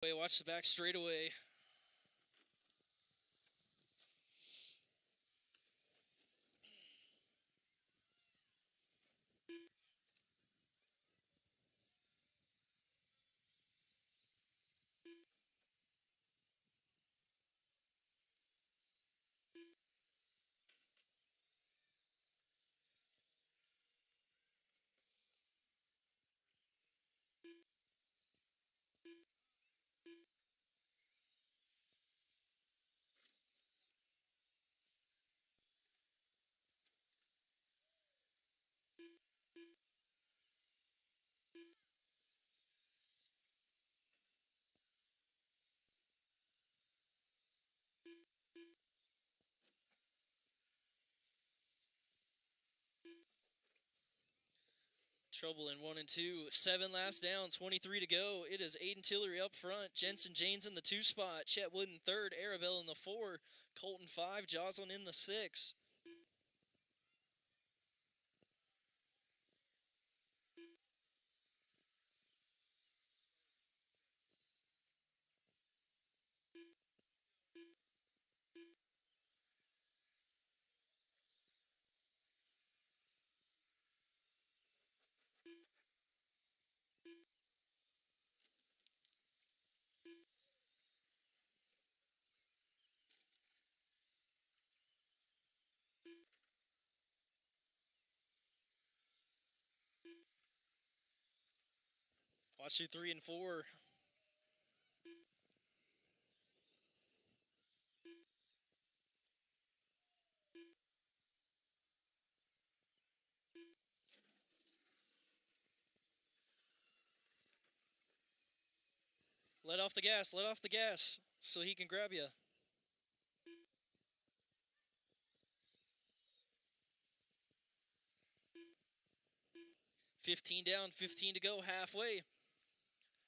Watch the back straightaway. Trouble in 1 and 2. 7 laps down, 23 to go. It is Aiden Tillery up front. Jensen Janes in the 2 spot. Chet Wood in 3rd. Arabelle in the 4. Colton 5. Jocelyn in the 6. Watch through 3 and 4. Let off the gas. Let off the gas so he can grab you. 15 down, 15 to go, halfway.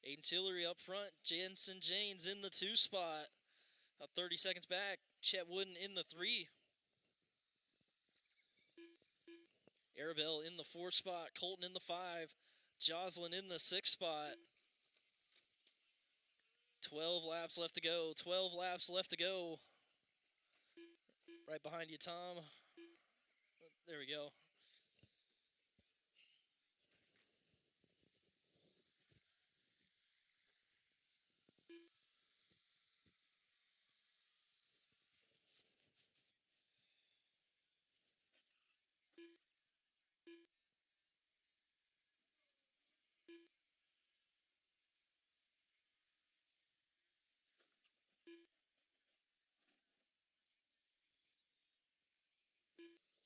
Aiden Tillery up front. Jensen Janes in the 2 spot. About 30 seconds back. Chet Wooden in the 3. Arabelle in the 4 spot. Colton in the 5. Jocelyn in the 6 spot. 12 laps left to go. 12 laps left to go. Right behind you, Tom. There we go.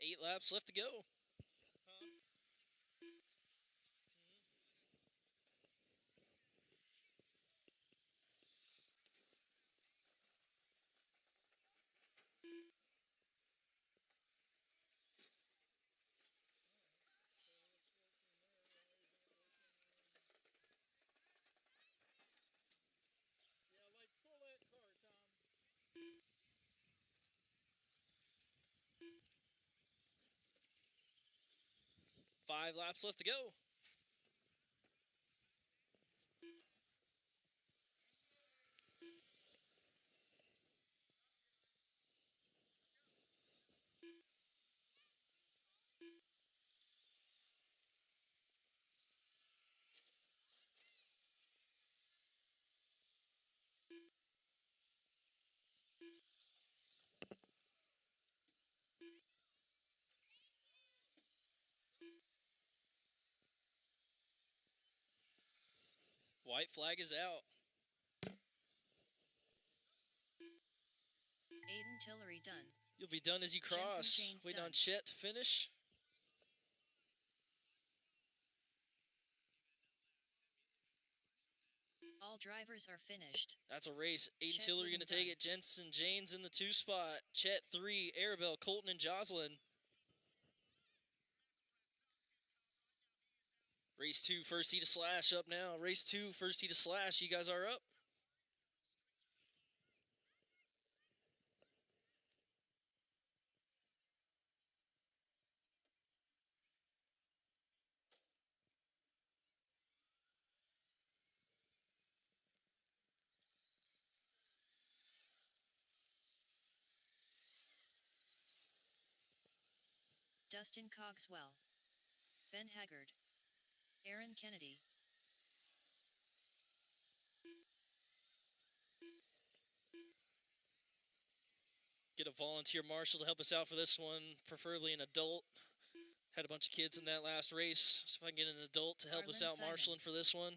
Eight laps left to go. 5 laps left to go. White flag is out. Aiden Tillery done. You'll be done as you cross. Waiting on Chet to finish. All drivers are finished. That's a race. Aiden Tillery going to take it. Jensen Janes in the 2 spot. Chet 3. Arabelle, Colton, and Jocelyn. Race 2, first heat of slash up now. Race 2, first heat of slash. You guys are up. Dustin Cogswell, Ben Haggard, Aaron Kennedy. Get a volunteer marshal to help us out for this one, preferably an adult. Had a bunch of kids in that last race, so if I can get an adult to help us Arlen out Simon. marshaling for this one.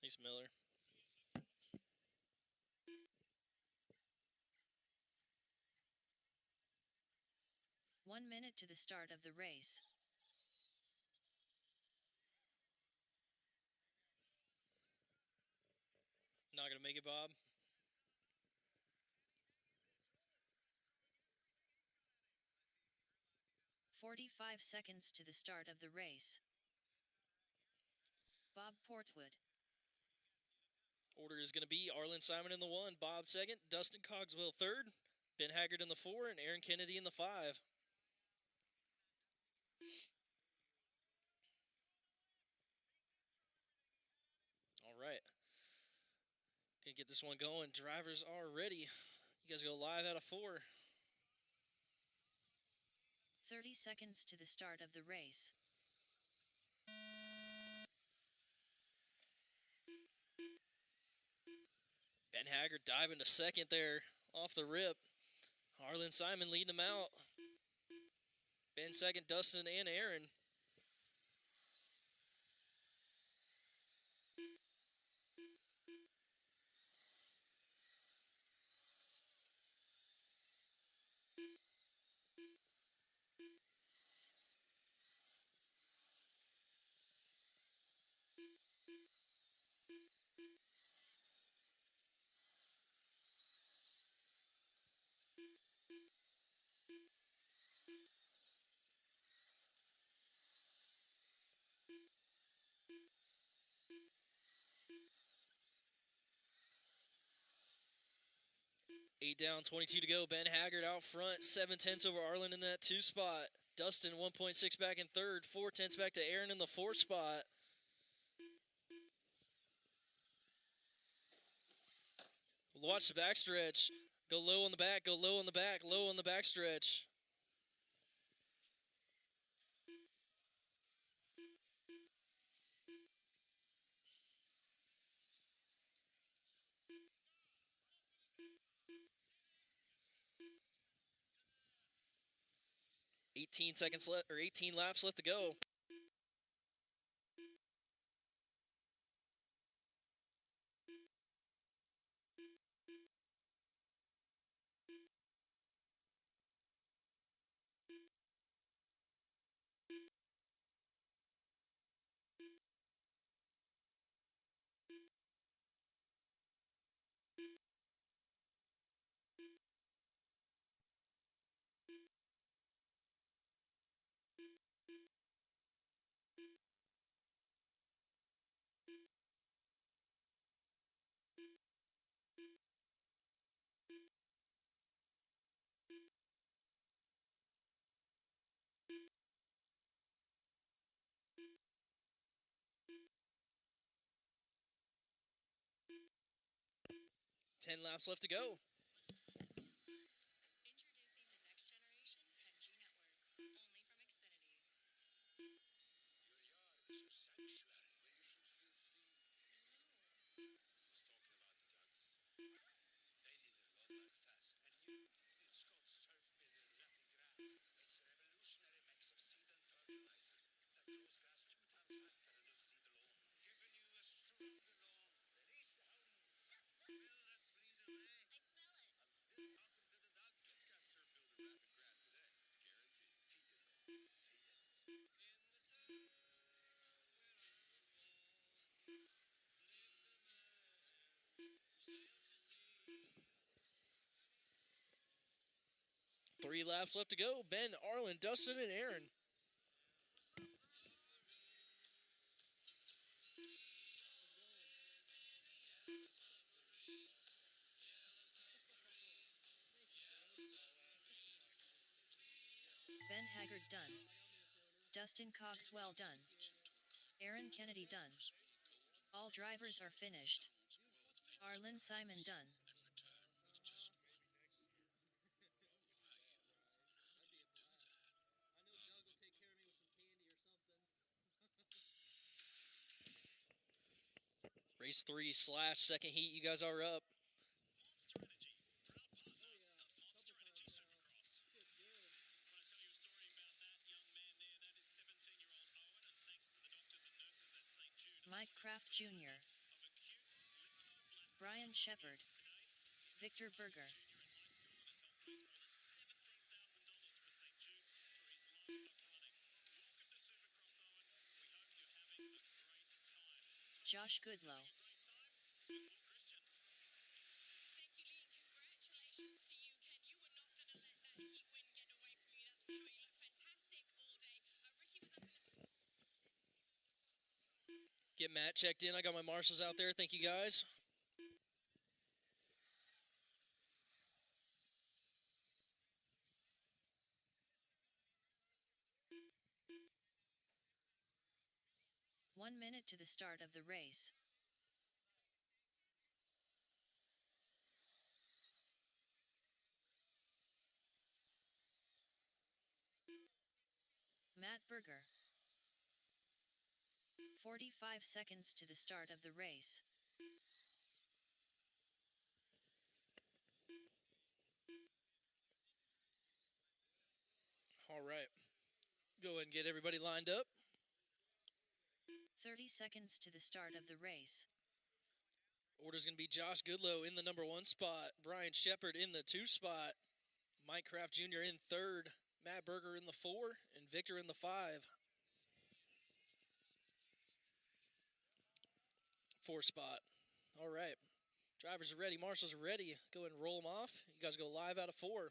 Thanks, Miller. One minute to the start of the race. Not going to make it, Bob. "45 seconds to the start of the race. Bob Portwood. Order is going to be Arlen Simon in the 1, Bob 2nd, Dustin Cogswell 3rd, Ben Haggard in the 4, and Aaron Kennedy in the 5. All right. Gonna get this one going. Drivers are ready. You guys go live out of 4. 30 seconds to the start of the race. Ben Haggard diving to 2nd there off the rip. Arlen Simon leading them out. Ben 2nd, Dustin and Aaron. Eight down, 22 to go. Ben Haggard out front, 7/10 over Arlen in that 2 spot. Dustin 1.6 back in 3rd, 4/10 back to Aaron in the 4th spot. Watch the backstretch. Go low on the back, go low on the back, low on the backstretch. Or 18 laps left to go. Ten laps left to go. Introducing the next generation 10G network, only from Xfinity. Your yard is your sanctuary where you should feel free. I was talking about the ducks. They need their run back fast, and it's Scott's turf builder nappy grass. It's a revolutionary mix of seed and fertilizer that grows grass 2 times faster than does seed alone, giving you a stronger lawn. Release the hounds. Smell that breather, eh? I smell it. I'm still talking to the dogs. It's Scott's turf builder nappy grass today. It's guaranteed. Feed it, though. Feed it. In the turf. 3 laps left to go. Ben, Arlen, Dustin, and Aaron. Ben Haggard done. Dustin Cogswell done. Aaron Kennedy done. All drivers are finished. Arlen Simon done. Race 3 / second heat. You guys are up. Strategy for our partner at Monster Energy Supercross. Want to tell you a story about that young man there? That is 17-year-old Owen, and thanks to the doctors and nurses at St. Jude Mike Kraft Jr., of acute lymphoblastic Brian Shepard, today, Victor Berger, junior in high school and has helped raise more than $17,000 for St. Jude for his love of running. Welcome to Supercross, Owen. We hope you're having a great time. Josh Goodlow, Great time. So is Paul Christian. Thank you, Lee. Congratulations to you, Ken. You were not going to let that heat win get away from you, that's for sure. You looked fantastic all day. Ricky was up in the... Get Matt checked in. I got my marshals out there. Thank you, guys. One minute to the start of the race. Matt Berger. 45 seconds to the start of the race. All right. Go ahead and get everybody lined up. 30 seconds to the start of the race. Order's going to be Josh Goodlow in the number 1 spot, Brian Shepard in the 2 spot, Mike Kraft Jr. in 3rd, Matt Berger in the 4, and Victor in the 5. 4 spot. All right. Drivers are ready. Marshals are ready. Go ahead and roll them off. You guys go live out of 4.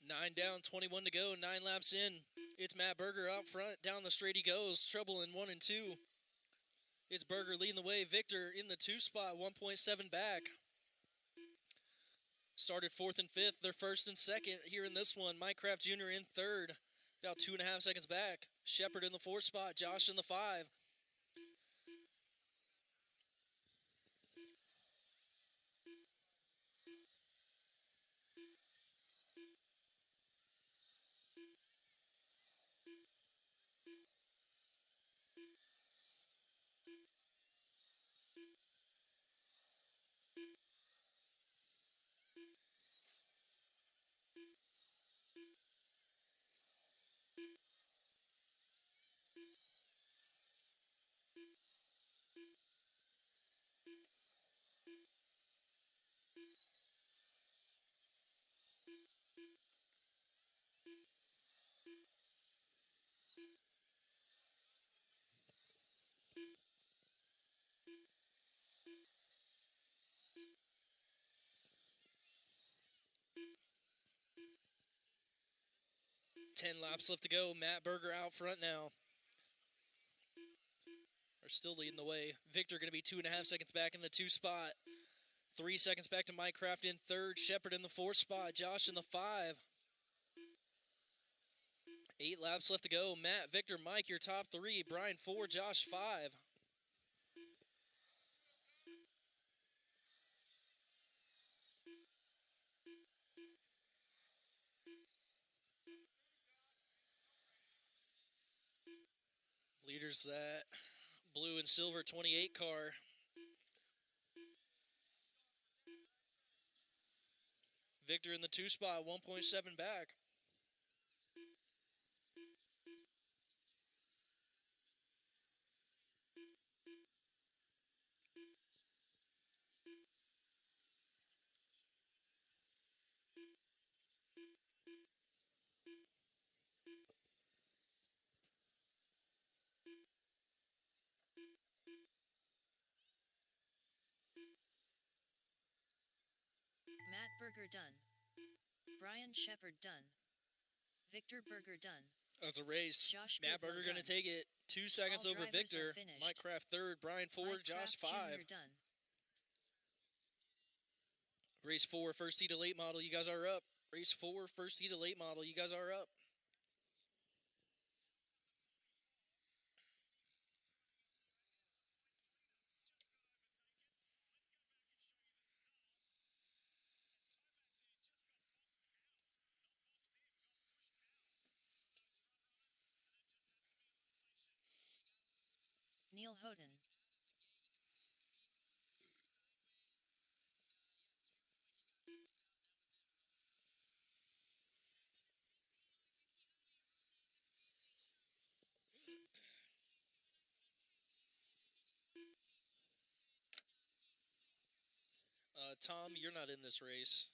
Nine down, 21 to go, 9 laps in. It's Matt Berger out front. Down the straight he goes. Trouble in 1 and 2. It's Berger leading the way. Victor in the 2 spot, 1.7 back. Started 4th and 5th. They're 1st and 2nd here in this one. Mike Kraft Jr. in 3rd, about 2.5 seconds back. Shepard in the 4th spot. Josh in the 5. Ten laps left to go. Matt Berger out front now. Are still leading the way. Victor going to be 2.5 seconds back in the 2 spot. 3 seconds back to Mike Kraft in 3rd. Shepard in the 4th spot. Josh in the 5. 8 laps left to go. Matt, Victor, Mike, your top 3. Brian 4, Josh 5. There's that blue and silver 28 car. Victor in the 2 spot, 1.7 back. Matt Berger done. Brian Shepard done. Victor Berger done. That's a race. Josh Matt Goodlow Berger going to done. take it 2 seconds All over drivers are Victor. finished. Mike Kraft third, Brian Ford, Mike Josh Kraft 5. Jr. done. Race 4, first heat of late model, you guys are up. Race 4, first heat of late model, you guys are up. Neil Houghton. Tom, you're not in this race.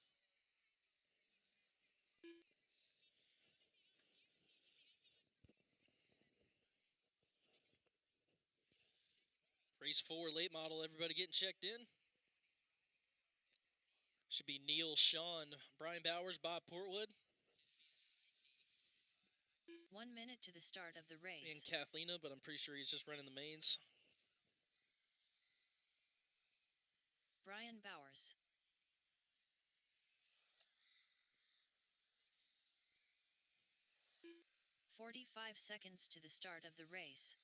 Race 4, late model, everybody getting checked in. Should be Neil, Sean, Brian Bowers, Bob Portwood, 1 minute to the start of the race. and Kathlina, but I'm pretty sure he's just running the mains. Brian Bowers. "45 seconds to the start of the race.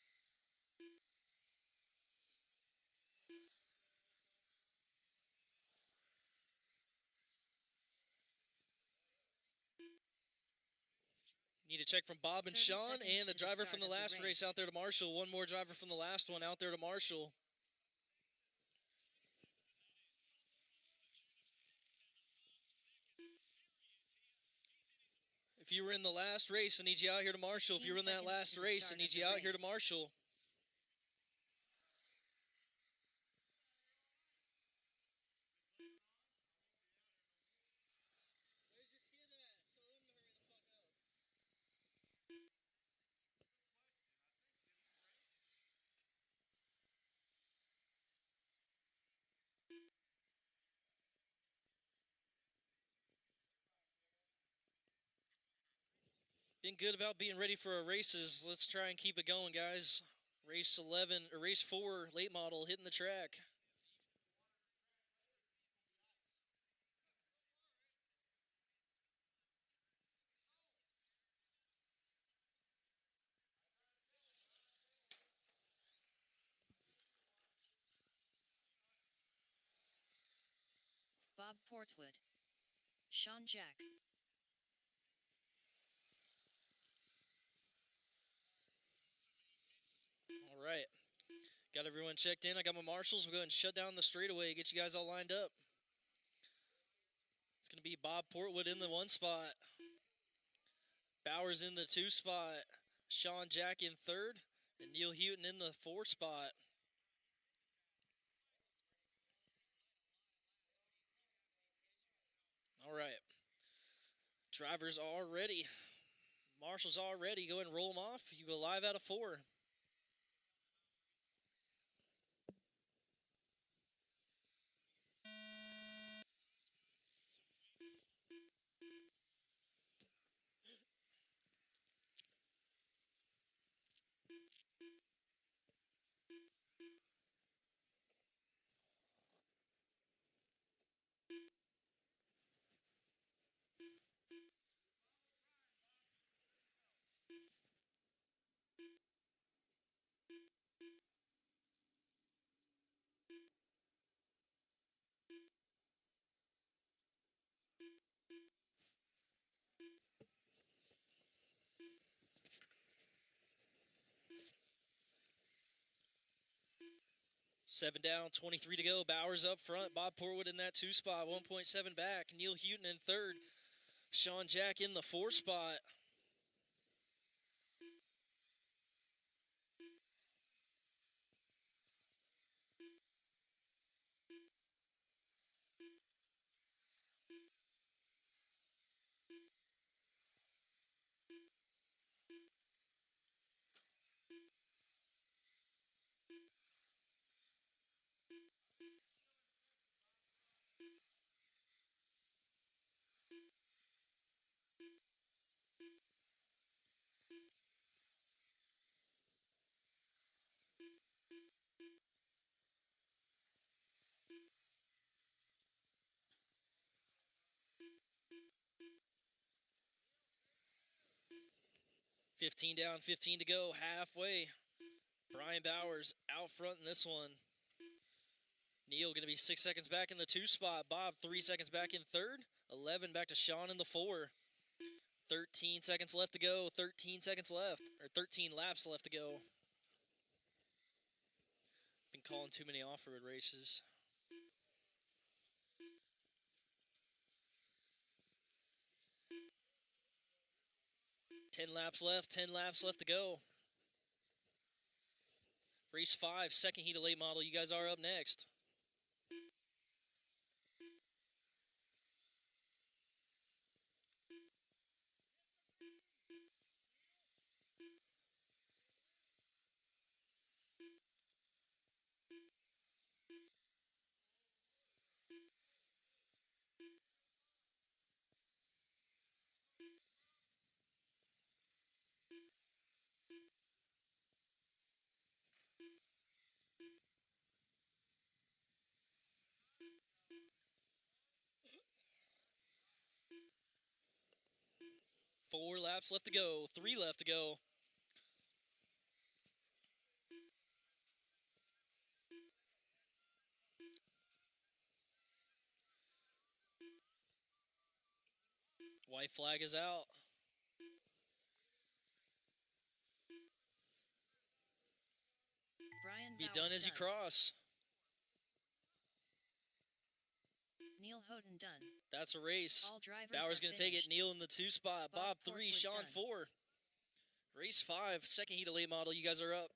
Need to check from Bob and 30 Sean, seconds and a to the driver start from the of the last race race. out there to Marshall. One more driver from the last one out there to Marshall. If you were in the last race, I need you out here to Marshall. If you were in that 15 last seconds to the race, I start need of you the out here to race. Marshall. Been good about being ready for our races. Let's try and keep it going, guys. Race 11 or race 4, late model, hitting the track. Bob Portwood. Sean Jack. All right. Got everyone checked in. I got my marshals. We'll go ahead and shut down the straightaway, get you guys all lined up. It's going to be Bob Portwood in the 1 spot. Bowers in the 2 spot. Sean Jack in 3rd. And Neil Houghton in the 4 spot. All right. Drivers are ready. Marshals all ready. Go ahead and roll them off. You go live out of 4. 7 down, 23 to go. Bowers up front. Bob Porwood in that 2 spot, 1.7 back. Neil Houghton in 3rd. Sean Jack in the 4 spot. $15 down, 15 to go, halfway. Brian Bowers out front in this one. Neil going to be 6 seconds back in the 2 spot. Bob 3 seconds back in 3rd. 11 back to Sean in the 4. 13 seconds left to go. 13 seconds left. Or 13 laps left to go. Been calling too many off-road races. Ten laps left. 10 laps left to go. Race 5, second heat of late model. You guys are up next. Four laps left to go. 3 left to go. White flag is out. Brian Be Bowers done as you done. cross. Neil Houghton done. That's a race. All drivers Bowers are going to take it. finished. Neil in the 2 spot. Bob 3, Portwood Sean done. 4. Race 5, second heat of late model. You guys are up.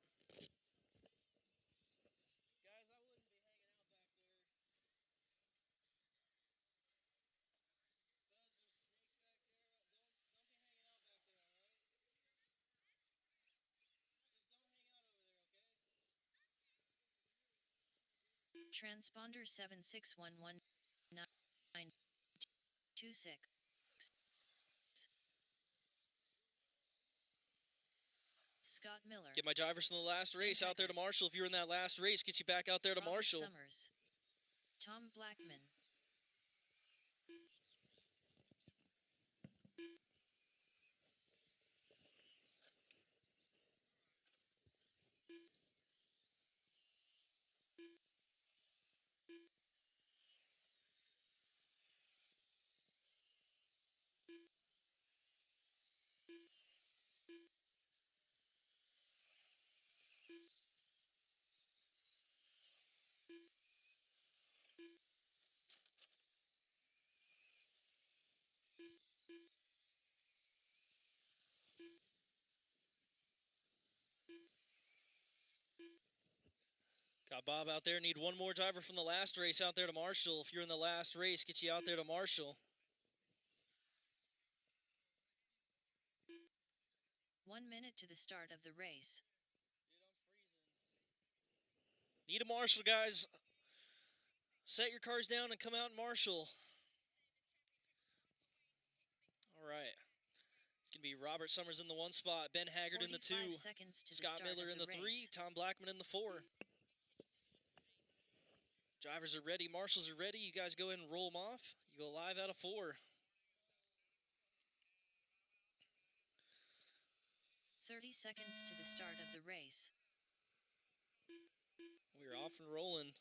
Transponder 76119926. Scott Miller. Get my drivers from the last race out there to Marshall. If you're in that last race, get you back out there to Robert Marshall. Summers. Tom Blackman. Got Bob out there. Need one more driver from the last race out there to Marshall. If you're in the last race, get you out there to Marshall. 1 minute to the start of the race. Need a Marshall, guys. Set your cars down and come out and Marshall. All right. It's going to be Robert Summers in the 1 spot, Ben Haggard in the 2, 45 seconds to Scott the start Miller of in the 3, race. Tom Blackman in the 4. Drivers are ready. Marshals are ready. You guys go ahead and roll them off. You go live out of 4. 30 seconds to the start of the race. We're off and rolling.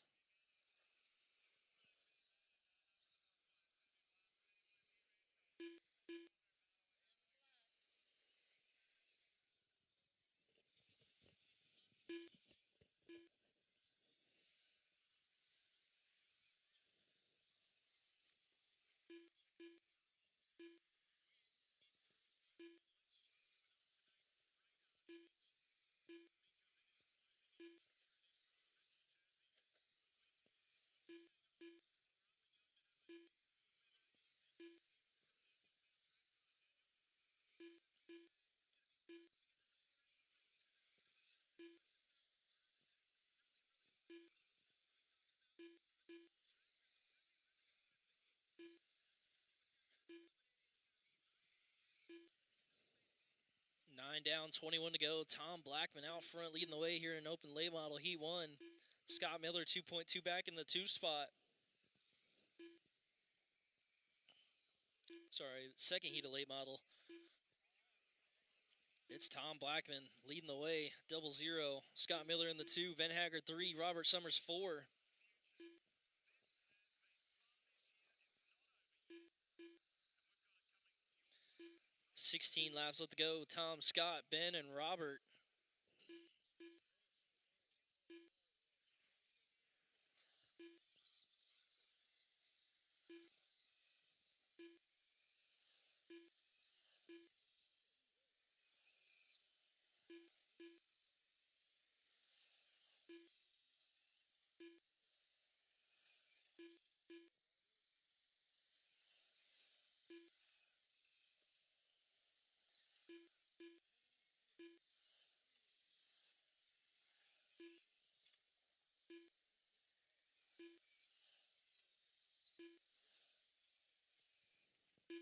Nine down, 21 to go. Tom Blackman out front leading the way here in open late model. He won. Scott Miller 2.2 back in the 2 spot. Sorry, second heat of late model. It's Tom Blackman leading the way. 0-0. Scott Miller in the 2. Ben Haggard 3. Robert Summers 4. $16 laps left to go. Tom, Scott, Ben, and Robert.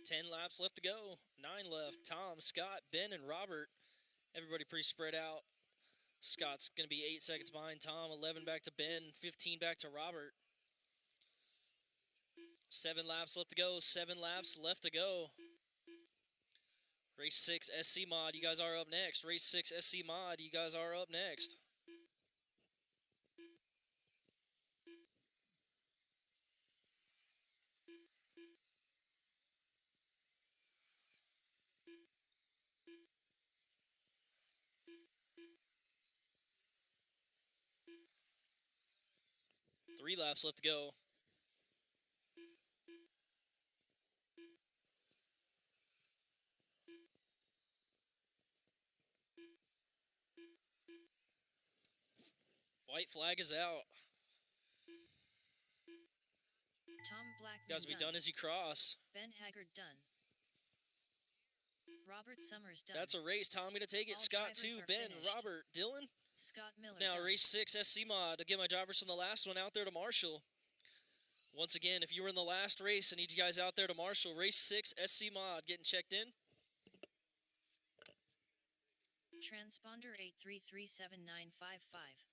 Ten laps left to go. 9 left. Tom, Scott, Ben, and Robert. Everybody pretty spread out. Scott's going to be 8 seconds behind Tom. 11 back to Ben. 15 back to Robert. 7 laps left to go. 7 laps left to go. Race 6 SC Mod, you guys are up next. Race 6 SC Mod, you guys are up next. Three laps left to go. White flag is out. Tom Blackman You guys will be done as you cross. Ben Haggard done. Robert Summers done. That's a race. Tom going to take it. All Scott drivers 2, are Ben, finished. Robert, Dylan. Scott Miller Now done. race 6 SC Mod. Again, my drivers from the last one out there to Marshall. Once again, if you were in the last race, I need you guys out there to Marshall. Race 6 SC Mod getting checked in. Transponder 8337955.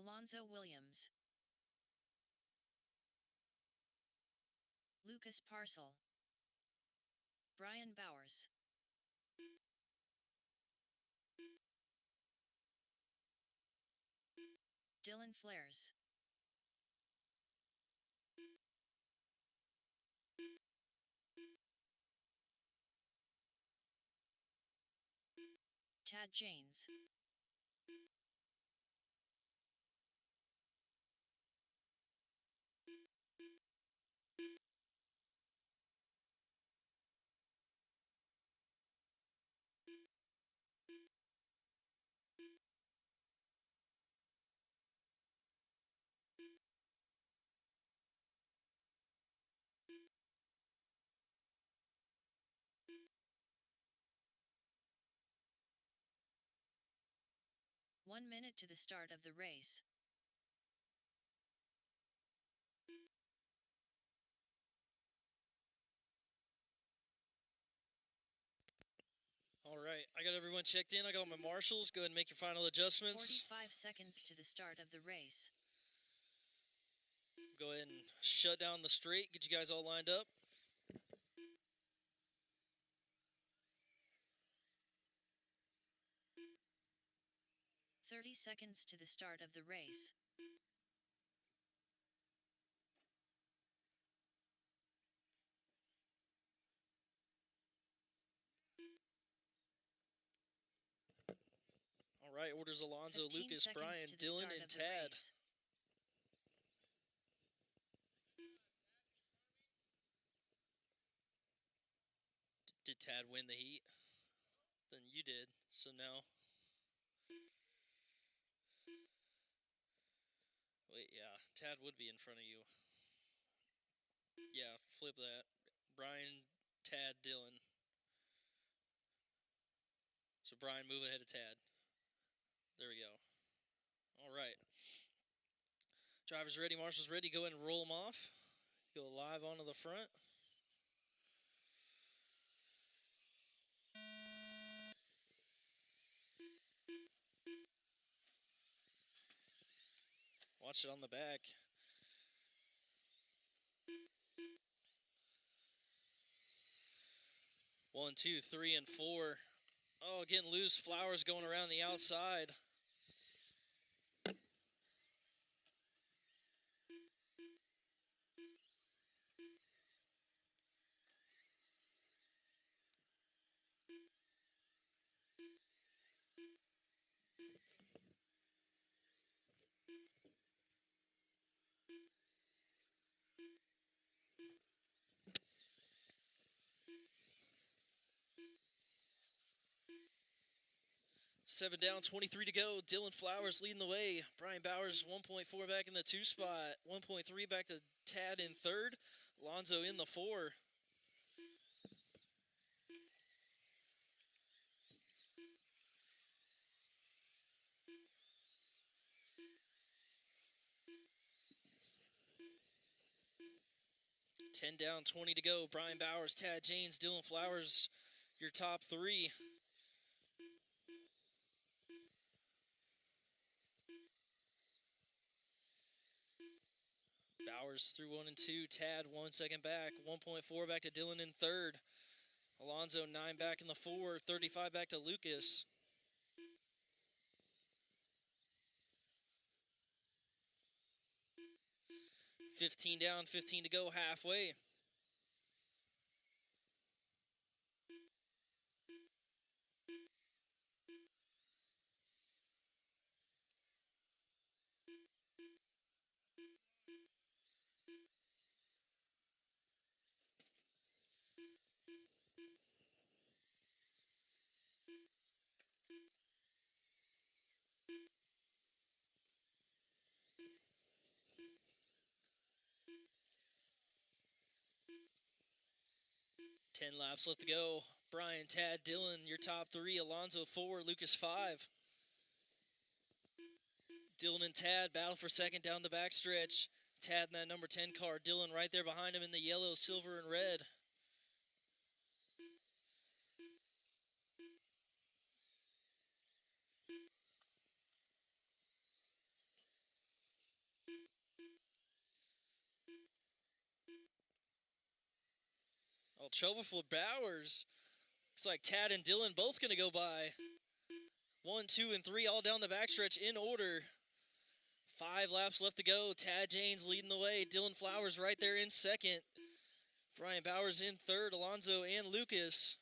Alonzo Williams. Lucas Parcel. Brian Bowers. Dylan Flares. Tad Janes. One minute to the start of the race. All right, I got everyone checked in. I got all my marshals. Go ahead and make your final adjustments. 45 seconds to the start of the race. Go ahead and shut down the straight. Get you guys all lined up. 30 seconds to the start of the race. All right, orders Alonzo, 15 Lucas, seconds Brian, to the Dylan, start and of the Tad. race. Did Tad win the heat? Then you did, so no. Wait, yeah, Tad would be in front of you. Yeah, flip that. Brian, Tad, Dylan. So Brian, move ahead of Tad. There we go. All right. Drivers ready, marshals ready. Go ahead and roll them off. Go live onto the front. Watch it on the back. One, two, three, and four. Oh, getting loose. Flowers going around the outside. Seven down, 23 to go. Dylan Flowers leading the way. Brian Bowers 1.4 back in the 2 spot. 1.3 back to Tad in 3rd. Alonzo in the 4. Ten down, 20 to go. Brian Bowers, Tad James, Dylan Flowers, your top 3. Bowers through 1 and 2. Tad 1 second back. 1.4 back to Dylan in 3rd. Alonzo 9 back in the 4. 35 back to Lucas. $15 down, 15 to go, halfway. Ten laps left to go. Brian, Tad, Dylan, your top 3. Alonzo 4, Lucas 5. Dylan and Tad battle for second down the backstretch. Tad in that number 10 car. Dylan right there behind him in the yellow, silver, and red. Oh, trouble for Bowers. Looks like Tad and Dylan both going to go by. 1, 2, and 3 all down the backstretch in order. 5 laps left to go. Tad James leading the way. Dylan Flowers right there in 2nd. Brian Bowers in 3rd. Alonzo and Lucas.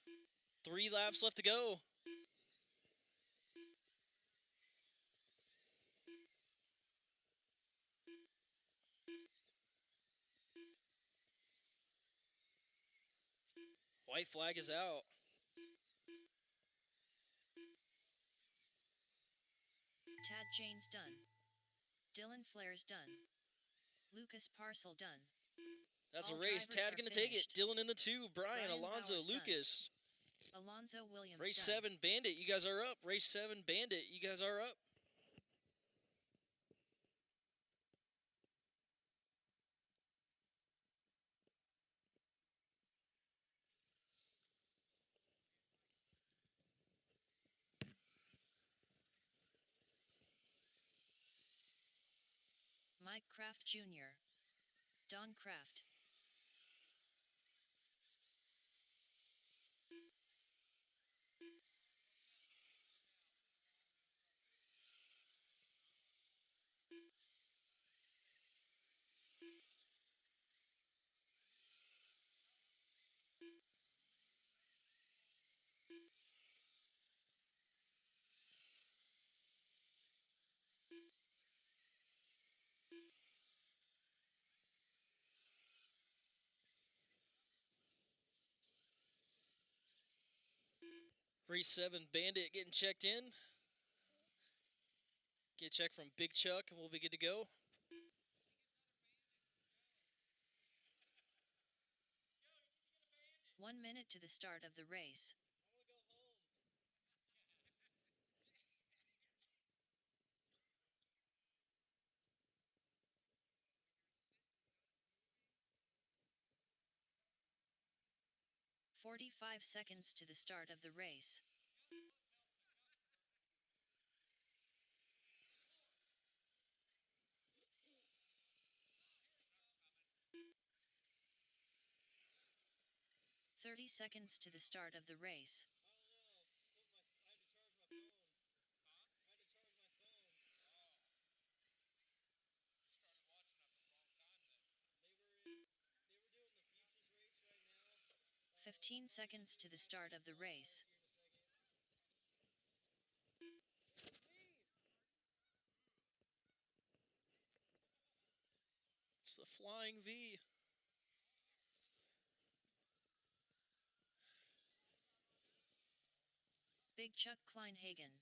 3 laps left to go. White flag is out. Tad James done. Dylan Flares done. Lucas Parcel done. That's All a race. drivers Tad are going to take it. finished. Dylan in the 2. Brian, Brian Alonzo, Bowers done. Lucas. Alonzo Williams Race done. 7, Bandit. You guys are up. Race 7, Bandit. You guys are up. Mike Kraft Jr. Don Kraft. Race 7, Bandit getting checked in. Get a check from Big Chuck, and we'll be good to go. One minute to the start of the race. 45 seconds to the start of the race. "30 seconds to the start of the race. Right 15 seconds to the start of the race. It's the Flying V. Big Chuck Kleinhagen.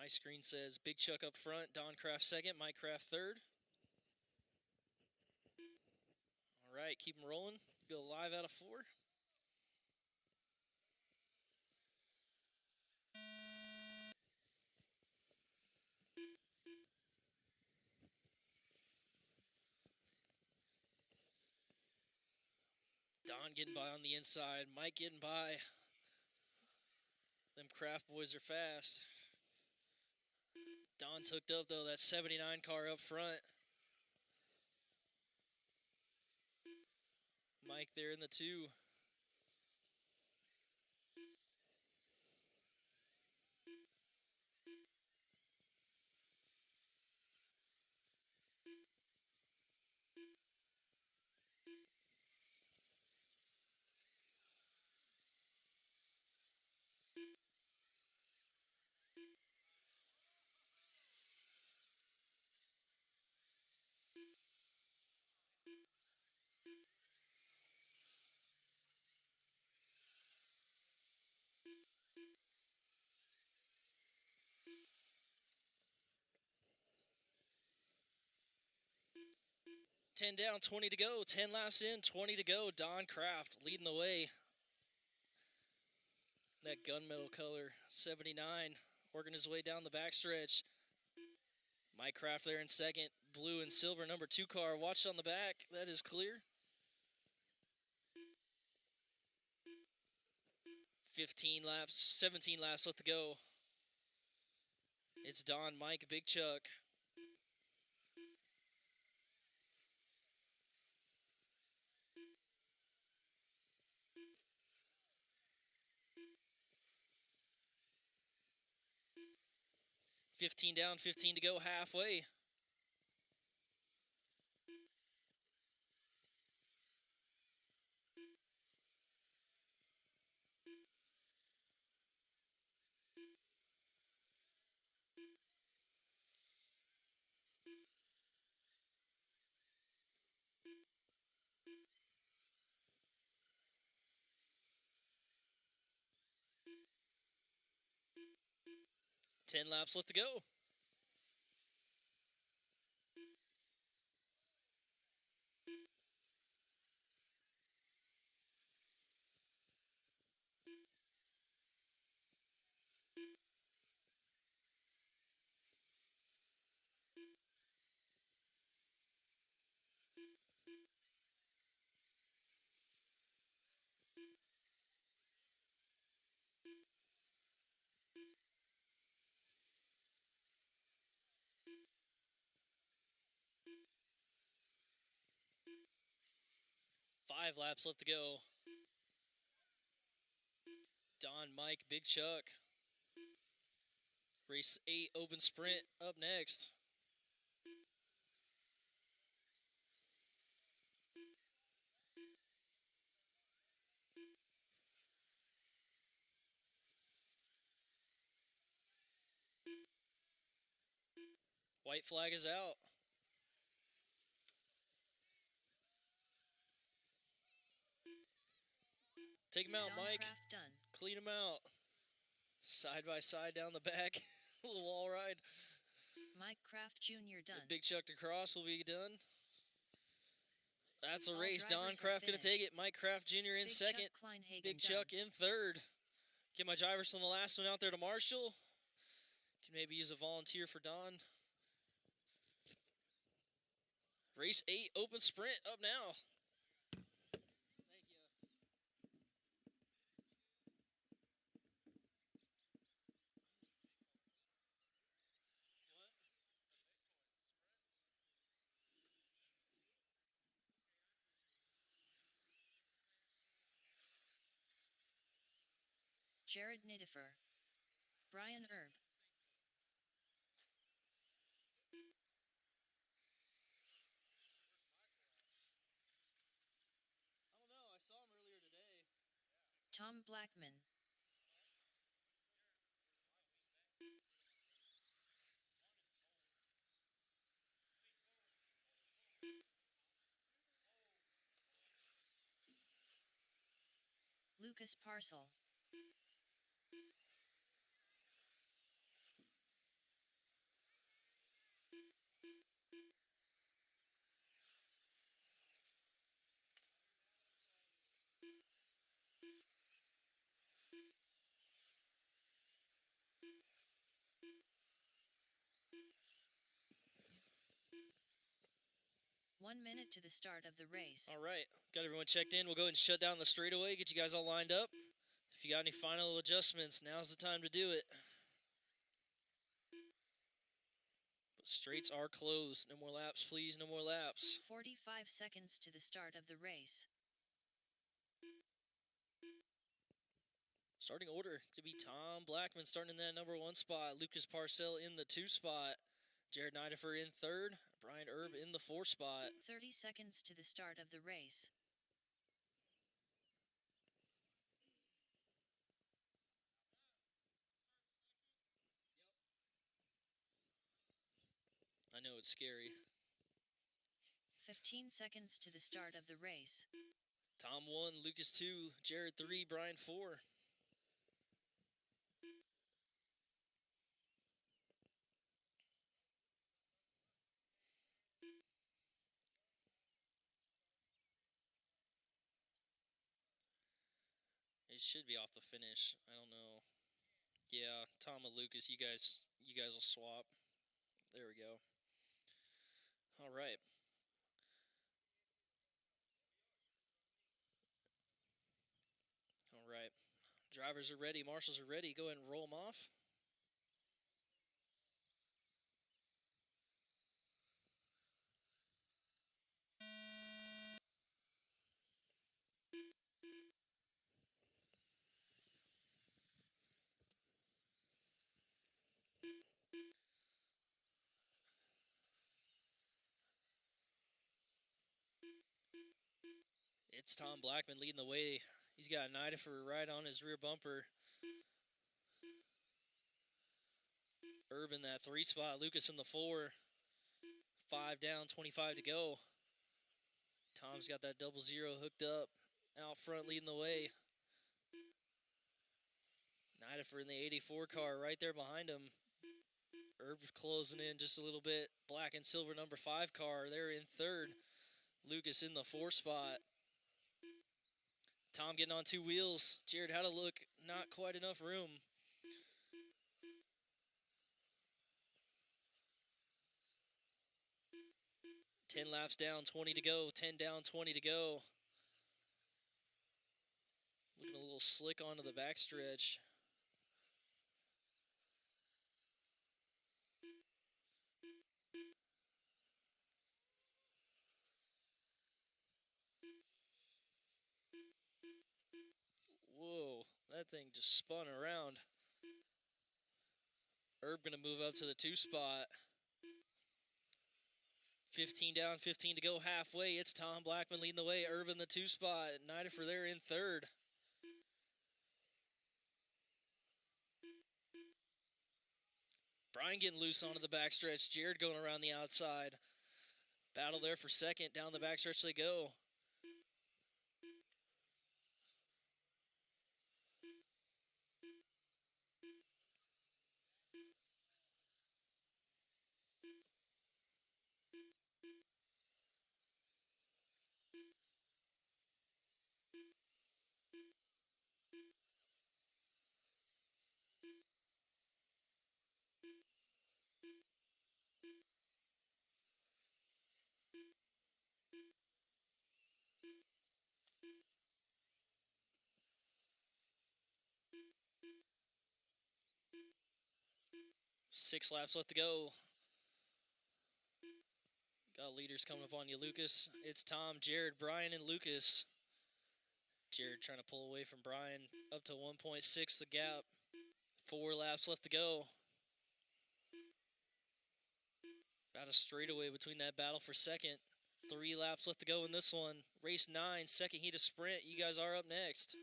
My screen says Big Chuck up front, Don Kraft second, Mike Kraft third. All right, keep them rolling. Go live out of 4. Don getting by on the inside. Mike getting by. Them Kraft boys are fast. Don's hooked up, though. That 79 car up front. Mike there in the 2. 10 down, 20 to go. 10 laps in, 20 to go. Don Kraft leading the way. That gunmetal color, 79, working his way down the backstretch. Mike Kraft there in second. Blue and silver number 2 car. Watch on the back. That is clear. 15 laps, 17 laps left to go. It's Don, Mike, Big Chuck. $15 down, 15 to go, halfway. Ten laps left to go. Five laps left to go. Don, Mike, Big Chuck. Race 8 open sprint up next. White flag is out. Take him out, Don Mike. Craft done. Clean him out. Side by side down the back. Little wall ride. Mike Craft Jr. The done. big chuck to cross will be done. That's a All race. Don drivers are Kraft going to take finished. it. Mike Kraft Jr. in Big second. Chuck Kleinhagen Big done. Chuck in third. Get my drivers from the last one out there to Marshall. Can maybe use a volunteer for Don. Race 8, open sprint up now. Jared Nidifer. Brian Erb. I don't know. I saw him earlier today. Tom Blackman. Lucas Parcel. One minute to the start of the race. All right. Got everyone checked in. We'll go ahead and shut down the straightaway. Get you guys all lined up. If you got any final adjustments, now's the time to do it. But straights are closed. No more laps, please. No more laps. 45 seconds to the start of the race. Starting order to be Tom Blackman starting in that number 1 spot. Lucas Parcell in the 2 spot. Jared Nidifer in 3rd. Brian Erb in the 4 spot. 30 seconds to the start of the race. I know it's scary. 15 seconds to the start of the race. Tom 1, Lucas 2, Jared 3, Brian 4. It should be off the finish. I don't know. Yeah, Tom and Lucas, you guys will swap. There we go. All right. All right. Drivers are ready. Marshals are ready. Go ahead and roll them off. It's Tom Blackman leading the way. He's got Nidifer right on his rear bumper. Erb in that 3 spot. Lucas in the 4. 5 down, 25 to go. Tom's got that 00 hooked up. Out front leading the way. Nidifer in the 84 car right there behind him. Erb closing in just a little bit. Black and silver number 5 car. They're in 3rd. Lucas in the 4 spot. Tom getting on 2 wheels. Jared, how to look? Not quite enough room. Ten laps down, 20 to go. 10 down, 20 to go. Looking a little slick onto the backstretch. Whoa, that thing just spun around. Erb going to move up to the 2 spot. 15 down, 15 to go halfway. It's Tom Blackman leading the way. Erb in the 2 spot. Nidifer there in 3rd. Brian getting loose onto the backstretch. Jared going around the outside. Battle there for second. Down the backstretch they go. Six laps left to go. Got leaders coming up on you, Lucas. It's Tom, Jared, Brian, and Lucas. Jared trying to pull away from Brian. Up to 1.6 the gap. 4 laps left to go. About a straightaway between that battle for second. 3 laps left to go in this one. Race 9, second heat of sprint. You guys are up next.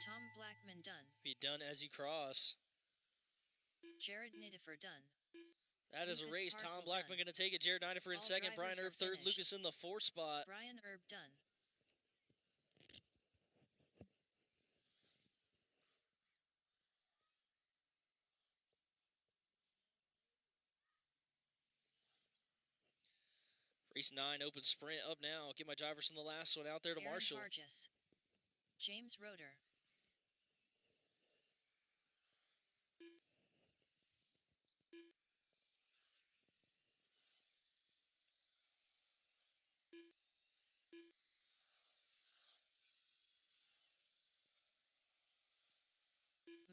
Tom Blackman done. Be done as you cross. Jared Nidifer done. That is a Lucas race. Tom Parcel Blackman done. going to take it. Jared Nidifer in All second. drivers Brian are Erb third. finished. Lucas in the 4th spot. Brian Erb done. Race 9, open sprint up now. Get my drivers from the last one out there to Aaron Marshall. Hargis. James Roeder.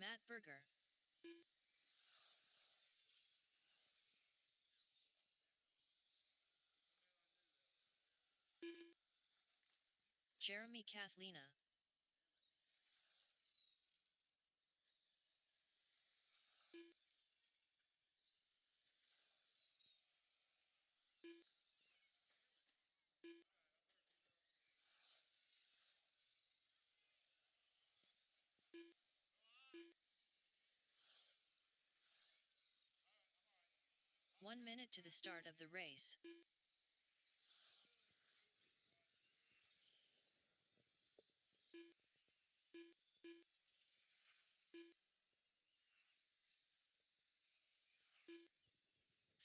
Matt Berger. Jeremy Kathlina. One minute to the start of the race.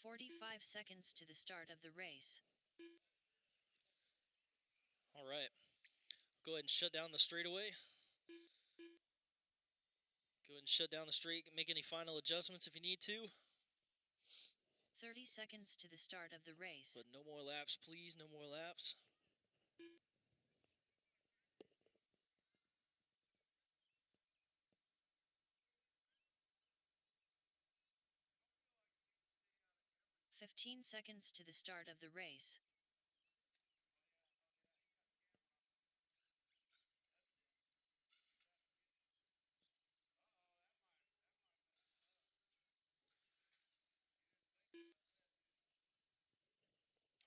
"45 seconds to the start of the race. All right. Go ahead and shut down the straightaway. Go ahead and shut down the straight. Make any final adjustments if you need to. 30 seconds to the start of the race. But no more laps, please. No more laps. "15 seconds to the start of the race.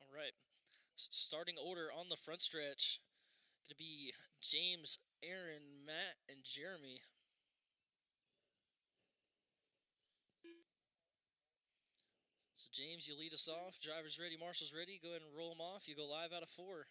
All right. Starting order on the front stretch. Going to be James, Aaron, Matt, and Jeremy. So, James, you lead us off. Driver's ready. Marshall's ready. Go ahead and roll them off. You go live out of 4.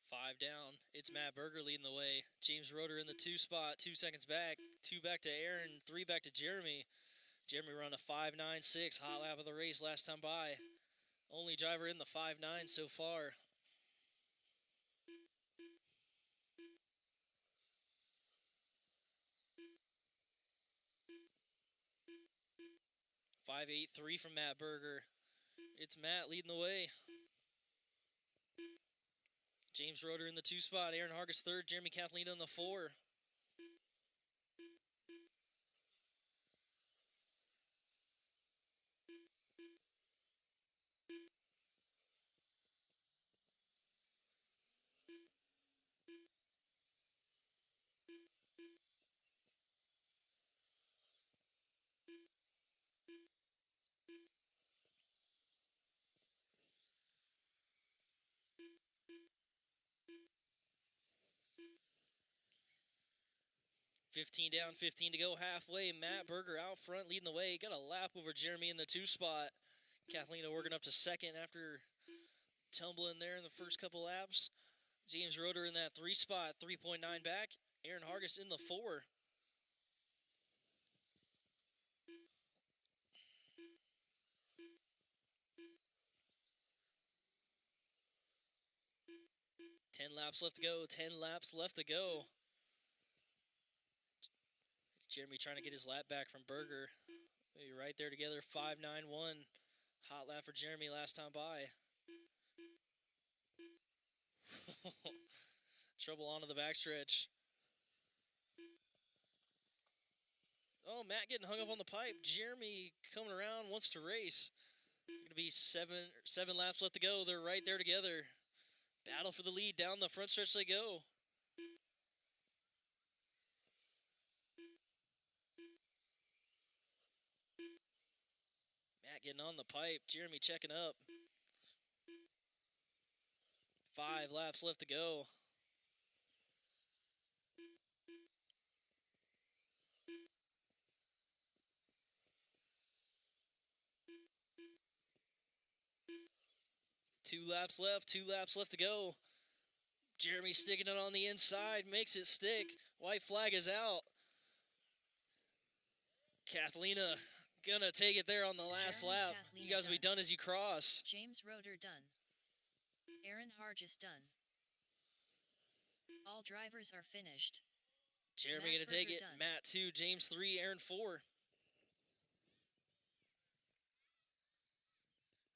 Five down. It's Matt Berger leading the way. James Roeder in the 2 spot. 2 seconds back. 2 back to Aaron. 3 back to Jeremy. Jeremy run a 5.96. Hot lap of the race last time by. Only driver in the 5.9 so far. 5.83 from Matt Berger. It's Matt leading the way. James Roeder in the 2 spot. Aaron Hargis 3rd. Jeremy Cathlina in the 4. $15 down, 15 to go, halfway. Matt Berger out front, leading the way. Got a lap over Jeremy in the 2 spot. Cathlina working up to 2nd after tumbling there in the first couple laps. James Roeder in that 3 spot, 3.9 back. Aaron Hargis in the 4. Ten laps left to go. 10 laps left to go. Jeremy trying to get his lap back from Berger. Maybe right there together. 5.91. Hot lap for Jeremy last time by. Trouble onto the backstretch. Oh, Matt getting hung up on the pipe. Jeremy coming around, wants to race. Going to be seven laps left to go. They're right there together. Battle for the lead down the front stretch they go. Matt getting on the pipe. Jeremy checking up. 5 laps left to go. Two laps left to go. Jeremy sticking it on the inside, makes it stick. White flag is out. Cathlina gonna take it there on the last Jeremy lap. Cathlina You guys will be done. done as you cross. James Roeder done. Aaron Hargis done. All drivers are finished. Jeremy Matt gonna take Berger it. done. Matt 2, James 3, Aaron 4.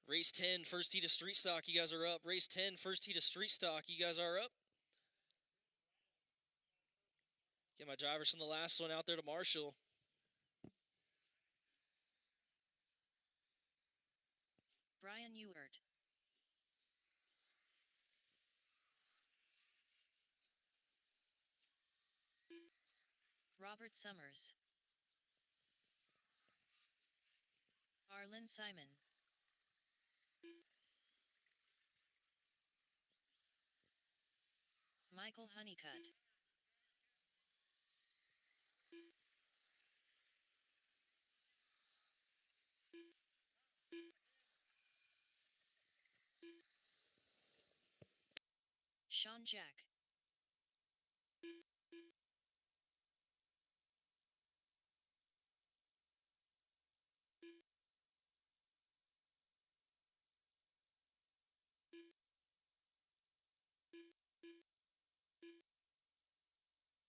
Race 10, first heat of street stock, you guys are up. Race 10, first heat of street stock, you guys are up. Get my drivers from the last one out there to Marshall. Brian Ewert. Robert Summers. Arlen Simon. Michael Honeycutt. Sean Jack.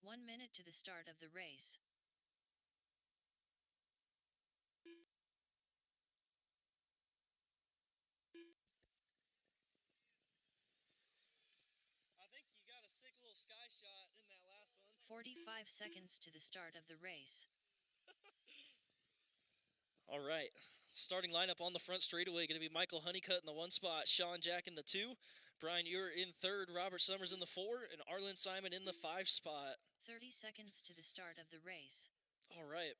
One minute to the start of the race. I think you got a sick little sky shot in that last one. 45 seconds to the start of the race. All right. Starting lineup on the front straightaway going to be Michael Honeycutt in the 1 spot, Sean Jack in the 2, Brian Ewert in 3rd, Robert Summers in the 4, and Arlen Simon in the 5 spot. 30 seconds to the start of the race. All right.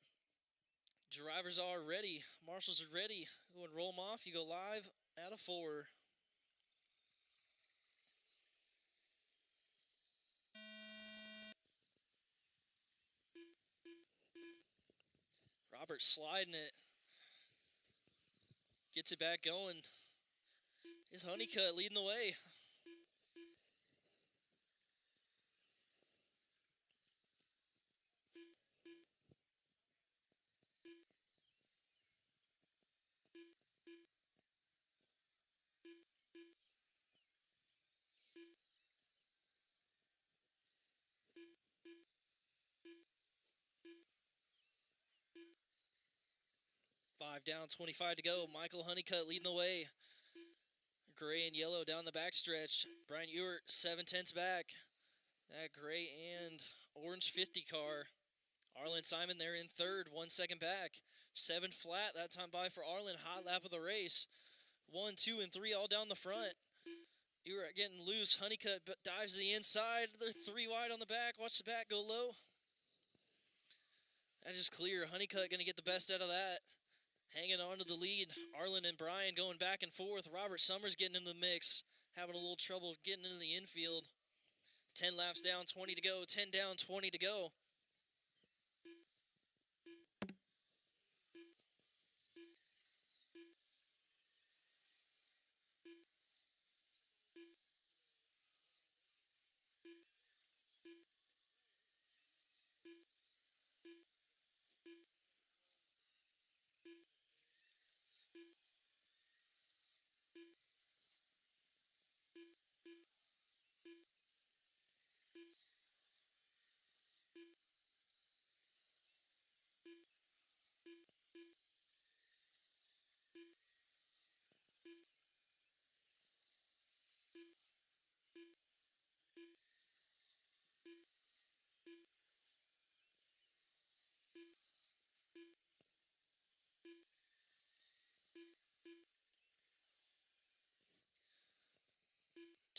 Drivers are ready. Marshals are ready. Go and roll them off. You go live at a 4. Robert sliding it. Gets it back going. It's Honeycutt leading the way. 5 down, 25 to go. Michael Honeycutt leading the way. Gray and yellow down the backstretch. Brian Ewert, 7/10 back. That gray and orange 50 car. Arlen Simon there in third, 1 second back. 7 flat that time by for Arlen. Hot lap of the race. 1, 2, and 3 all down the front. Ewert getting loose. Honeycutt dives to the inside. They're 3 wide on the back. Watch the back go low. That is clear. Honeycutt going to get the best out of that. Hanging on to the lead. Arlen and Brian going back and forth. Robert Summers getting in the mix. Having a little trouble getting into the infield. 10 laps down, 20 to go. 10 down, 20 to go.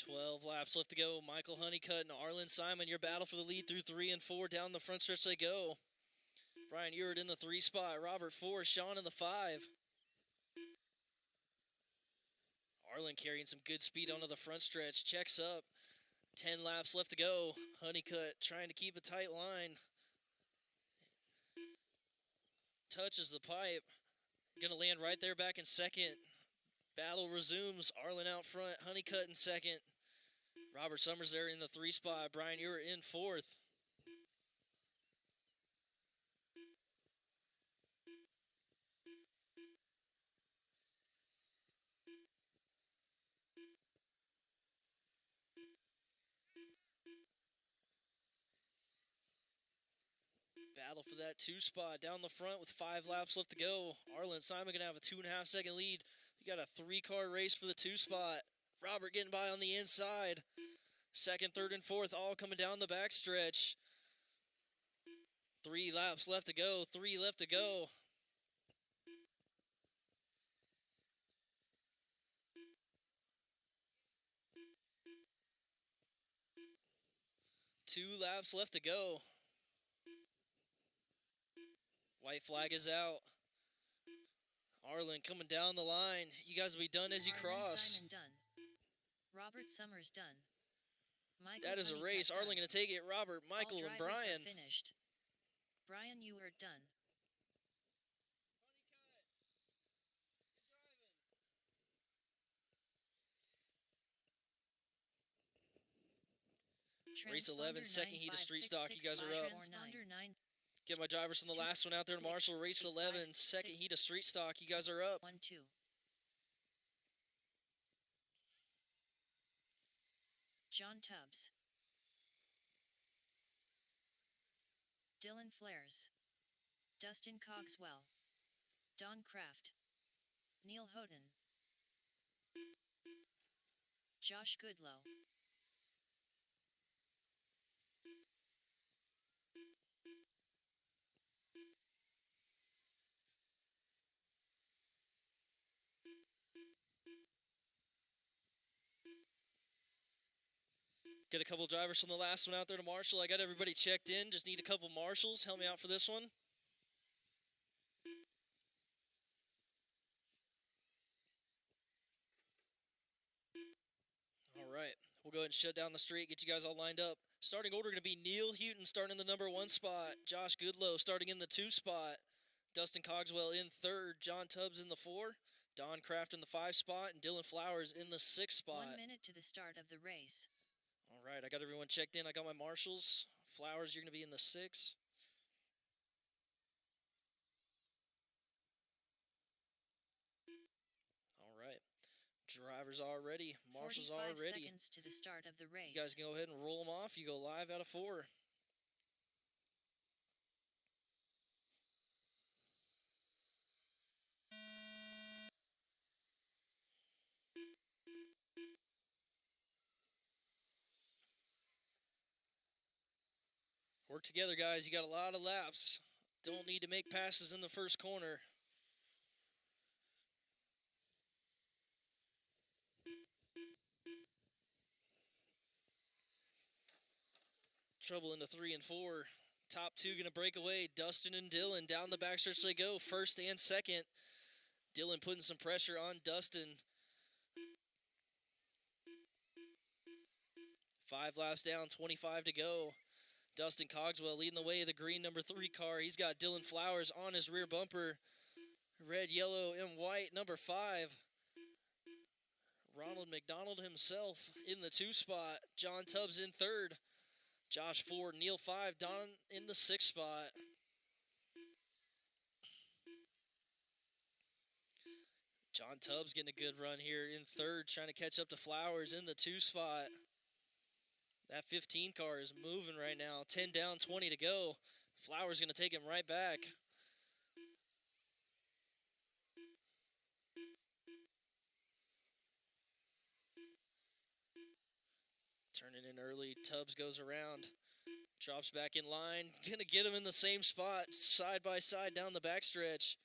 Twelve laps left to go. Michael Honeycutt and Arlen Simon, your battle for the lead through 3 and 4. Down the front stretch they go. Brian Ewert in the 3 spot. Robert 4. Sean in the 5. Arlen carrying some good speed onto the front stretch. Checks up. 10 laps left to go. Honeycutt trying to keep a tight line. Touches the pipe. Gonna land right there back in second. Battle resumes. Arlen out front. Honeycutt in second. Robert Summers there in the 3 spot. Brian Ewert in 4th. Battle for that 2 spot down the front with 5 laps left to go. Arlen Simon gonna have a 2.5 second lead. You got a 3-car race for the 2 spot. Robert getting by on the inside. Second, third, and fourth all coming down the backstretch. 3 laps left to go. 3 left to go. Two laps left to go. White flag is out. Arlen coming down the line. You guys will be done as you Arlen cross. Simon done. Robert Summers done. Michael That is a Honeycutt race. done. Arlen going to take it. Robert, Michael, All and drivers are Brian. finished. Brian Ewert done. Race 11, second heat of street stock. You guys are up. Transponder 9 Get my drivers from the last one out there to Marshall. Race 11, second heat of street stock. You guys are up. 1 2. John Tubbs. Dylan Flares. Dustin Cogswell. Don Kraft. Neil Houghton. Josh Goodlow. Get a couple drivers from the last one out there to Marshall. I got everybody checked in. Just need a couple marshals. Help me out for this one. All right. We'll go ahead and shut down the street, get you guys all lined up. Starting order going to be Neil Houghton starting in the number 1 spot. Josh Goodlow starting in the 2 spot. Dustin Cogswell in 3rd. John Tubbs in the 4. Don Kraft in the 5 spot. And Dylan Flowers in the 6 spot. 1 minute to the start of the race. All right, I got everyone checked in. I got my marshals. Flowers, you're going to be in the 6. All right. Drivers are ready. Marshals are 45 ready. seconds to the start of the race. You guys can go ahead and roll them off. You go live out of 4. Work together, guys. You got a lot of laps. Don't need to make passes in the first corner. Trouble into 3 and 4. Top two going to break away. Dustin and Dylan down the backstretch they go, first and second. Dylan putting some pressure on Dustin. 5 laps down, 25 to go. Dustin Cogswell leading the way, the green number 3 car. He's got Dylan Flowers on his rear bumper. Red, yellow, and white, number 5. Ronald McDonald himself in the 2 spot. John Tubbs in 3rd. Josh Ford, Neil 5, Don in the 6th spot. John Tubbs getting a good run here in 3rd, trying to catch up to Flowers in the 2 spot. That 15 car is moving right now. 10 down, 20 to go. Flowers going to take him right back. Turning in early, Tubbs goes around. Drops back in line. Going to get him in the same spot, side by side down the backstretch.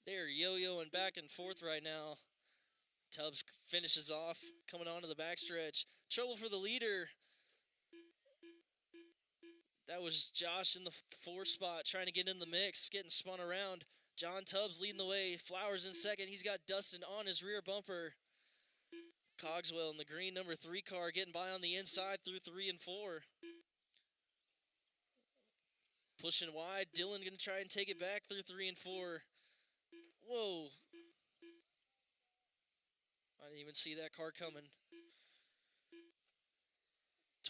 They're yo-yoing back and forth right now. Tubbs finishes off, coming onto the backstretch. Trouble for the leader. That was Josh in the 4th spot, trying to get in the mix, getting spun around. John Tubbs leading the way. Flowers in 2nd. He's got Dustin on his rear bumper. Cogswell in the green number 3 car, getting by on the inside through 3 and 4. Pushing wide. Dylan going to try and take it back through 3 and 4. Whoa. I didn't even see that car coming.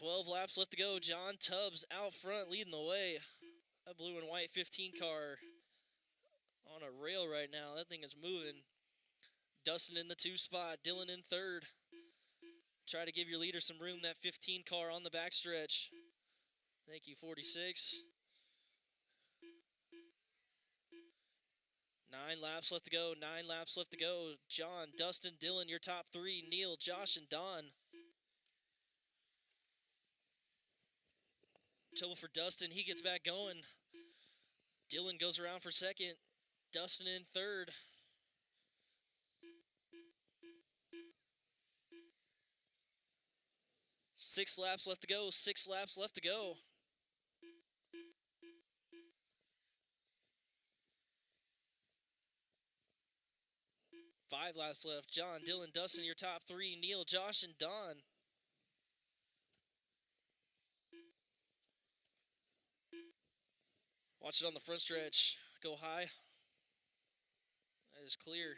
12 laps left to go. John Tubbs out front leading the way. That blue and white 15 car on a rail right now. That thing is moving. Dustin in the 2 spot. Dylan in 3rd. Try to give your leader some room. That 15 car on the backstretch. Thank you, 46. 9 laps left to go. 9 laps left to go. John, Dustin, Dylan, your top 3. Neil, Josh, and Don. Trouble for Dustin. He gets back going. Dylan goes around for 2nd. Dustin in 3rd. 6 laps left to go. 6 laps left to go. Five laps left. John, Dylan, Dustin, your top 3. Neil, Josh, and Don. Watch it on the front stretch. Go high. That is clear.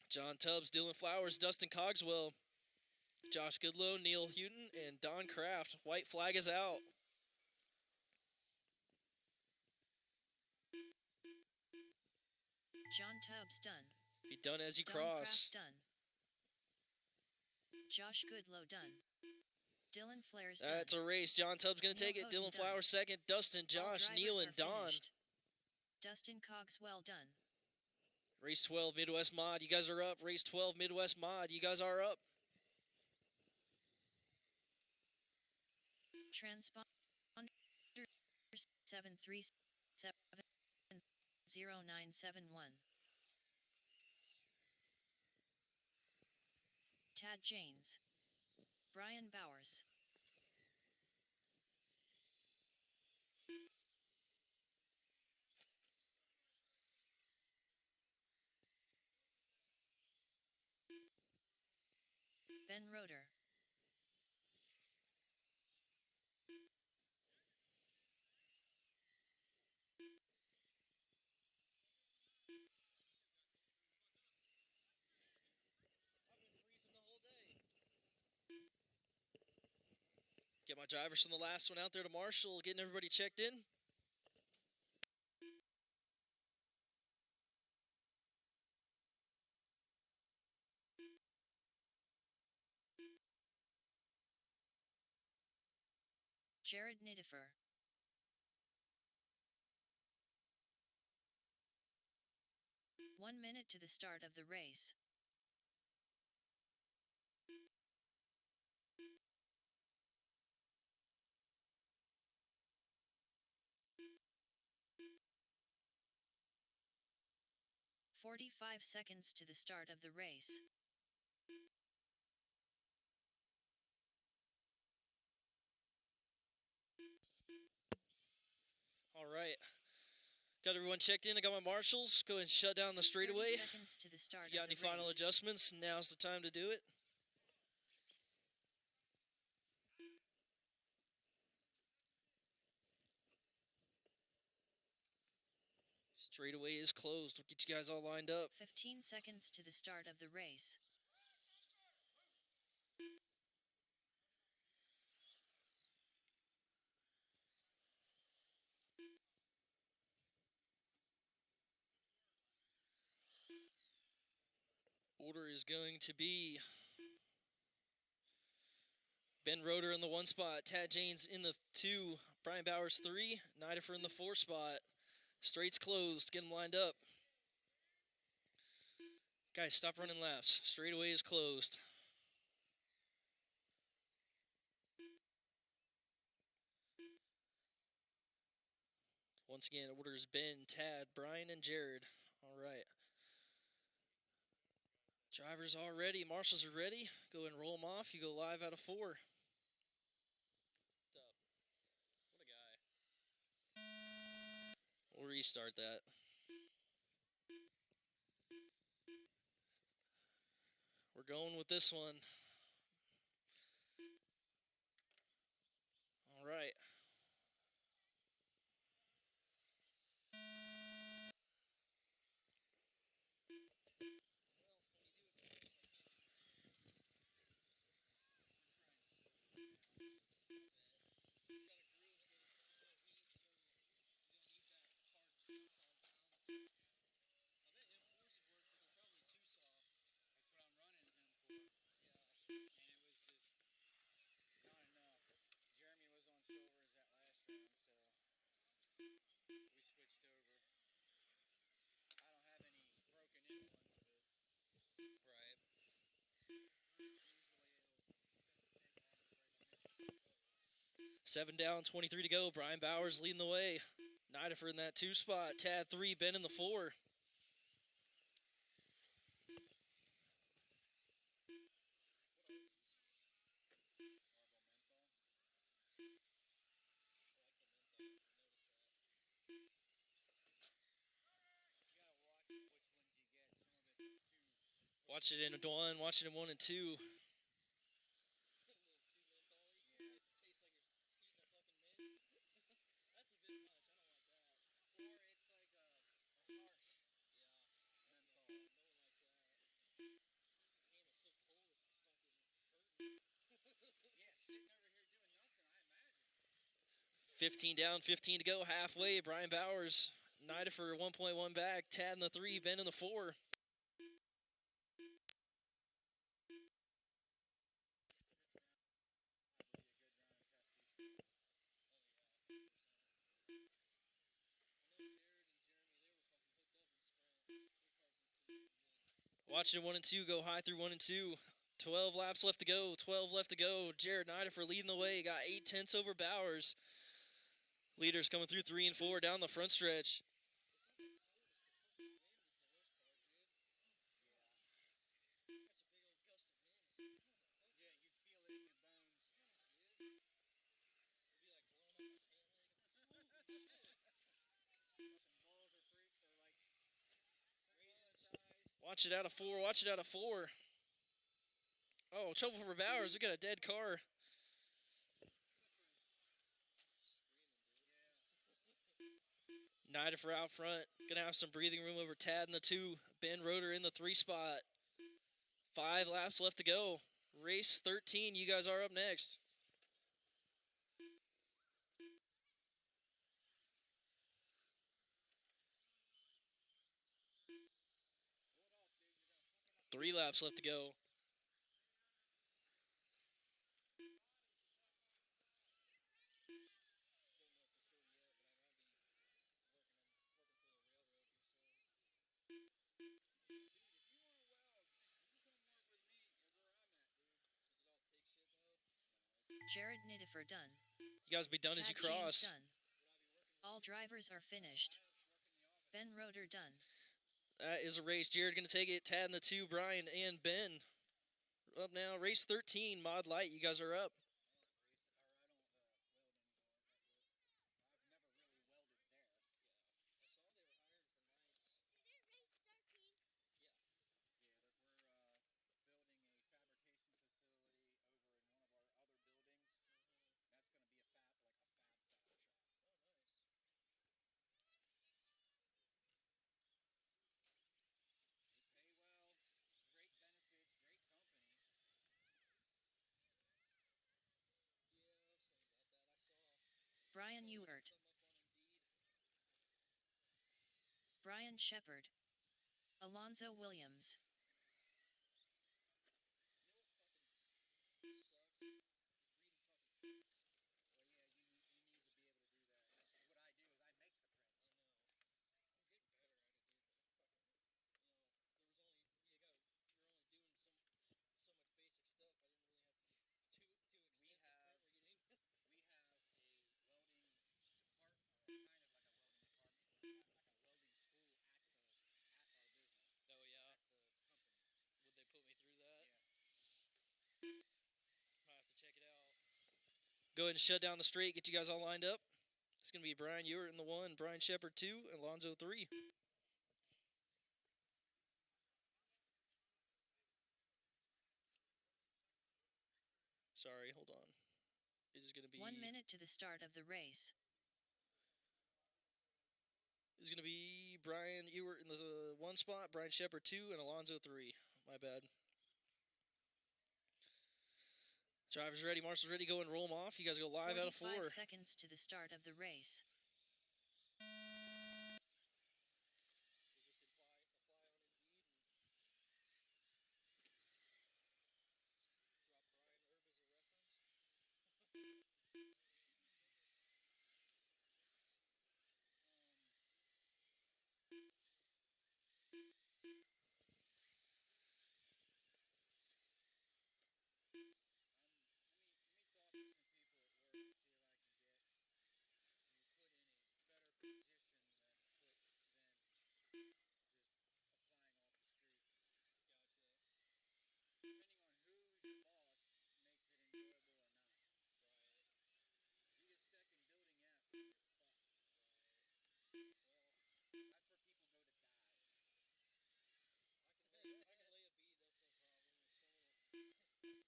John Tubbs, Dylan Flowers, Dustin Cogswell, Josh Goodlow, Neil Houghton, and Don Kraft. White flag is out. John Tubbs done. Be done as you Don cross. Kraft done. Josh Goodlow done. Dylan Flares done. That's a race. John Tubbs going to Neil take it. Houghton Dylan done. Flowers 2nd. Dustin, All Josh, Neil, drivers and are Don. finished. Dustin Cogswell done. Race 12 Midwest Mod. You guys are up. Race 12 Midwest Mod. You guys are up. Transponder 7370971. Tad Janes. Brian Bowers. Ben Roeder. Get my drivers from the last one out there to Marshall, getting everybody checked in. Jared Nidifer. One minute to the start of the race. 45 seconds to the start of the race. All right. Got everyone checked in. I got my marshals. Go ahead and shut down the 30 straightaway. seconds to the start If you got of any the final race. adjustments, now's the time to do it. Straightaway is closed. We'll get you guys all lined up. 15 seconds to the start of the race. Order is going to be Ben Roeder in the 1 spot, Tad Janes in the 2, Brian Bowers 3, Nidifer in the 4 spot. Straight's closed. Get them lined up. Guys, stop running laps. Straightaway is closed. Once again, orders Ben, Tad, Brian, and Jared. All right. Drivers all ready. Marshals are ready. Go ahead and roll them off. You go live out of 4. What's up? What a guy. We'll restart that. We're going with this one. All right. That's what I'm running him for. Yeah. And it was just not enough. Jeremy was on silvers that last round, so we switched over. I don't have any broken in ones, but Right. usually it'll take longer to break them in. 7 down, 23 to go. Brian Bowers leading the way. Nidifer in that 2 spot. Tad 3, Ben in the 4. You gotta watch which ones you get. Some of it's too. Watch it in 1, watch it in 1 and 2. Or it's like a harsh menthol. Yeah, sitting over here doing nothing, I imagine. 15 down, 15 to go. Halfway. Brian Bowers. Nidifer 1.1 back. Tad in the 3, Ben in the 4. Watch it 1 and 2 go high through 1 and 2. 12 laps left to go. 12 left to go. Jared Nidifer leading the way. Got 8 tenths over Bowers. Leaders coming through 3 and 4 down the front stretch. Yeah, you feel it in your bones. Balls are freak or like raisin size. Watch it out of 4. Watch it out of 4. Oh, trouble for Bowers. We got a dead car. Nidifer out front. Gonna have some breathing room over Tad in the 2. Ben Roeder in the 3 spot. 5 laps left to go. Race 13. You guys are up next. Three laps left to go. Jared Nidifer done. You guys be done as you Tad James cross. done. All drivers are finished. Ben Roeder done. That is a race. Jared going to take it. Tad in the 2, Brian and Ben. Up now, race 13, Mod Light. You guys are up. Brian Ewert. Brian Shepard. Alonzo Williams. Oh, yeah. Would they put me through that? Might have to check it out. Go ahead and shut down the straight. Get you guys all lined up. It's going to be Brian Ewert in the 1, Brian Shepard 2, and Alonzo 3. Sorry, hold on. It is going to be 1 minute to the start of the race. Is going to be Brian Ewert in the 1 spot, Brian Shepard 2, and Alonzo 3. My bad. Drivers ready, marshals ready, go and roll them off. You guys go live out of 4. 45 seconds to the start of the race. So I know wherever I go, I'll have to buckle down and figure that shit out.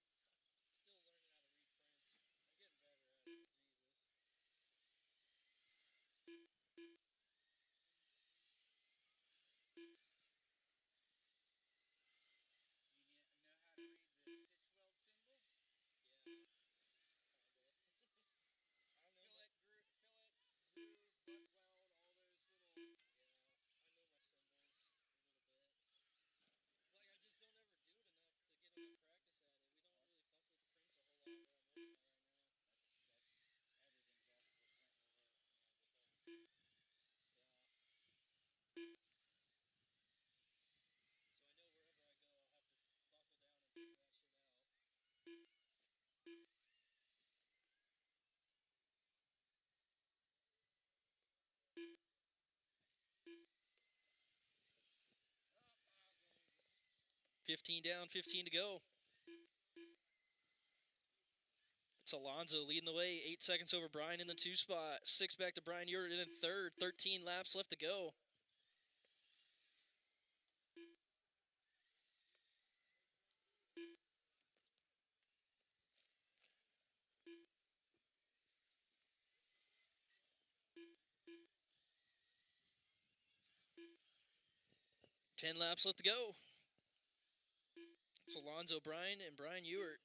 15 down, 15 to go. It's Alonzo leading the way, 8 seconds over Brian in the 2 spot. 6 back to Brian Ewert in 3rd. 13 laps left to go. Ten laps left to go. It's Alonzo, Brian, and Brian Ewert.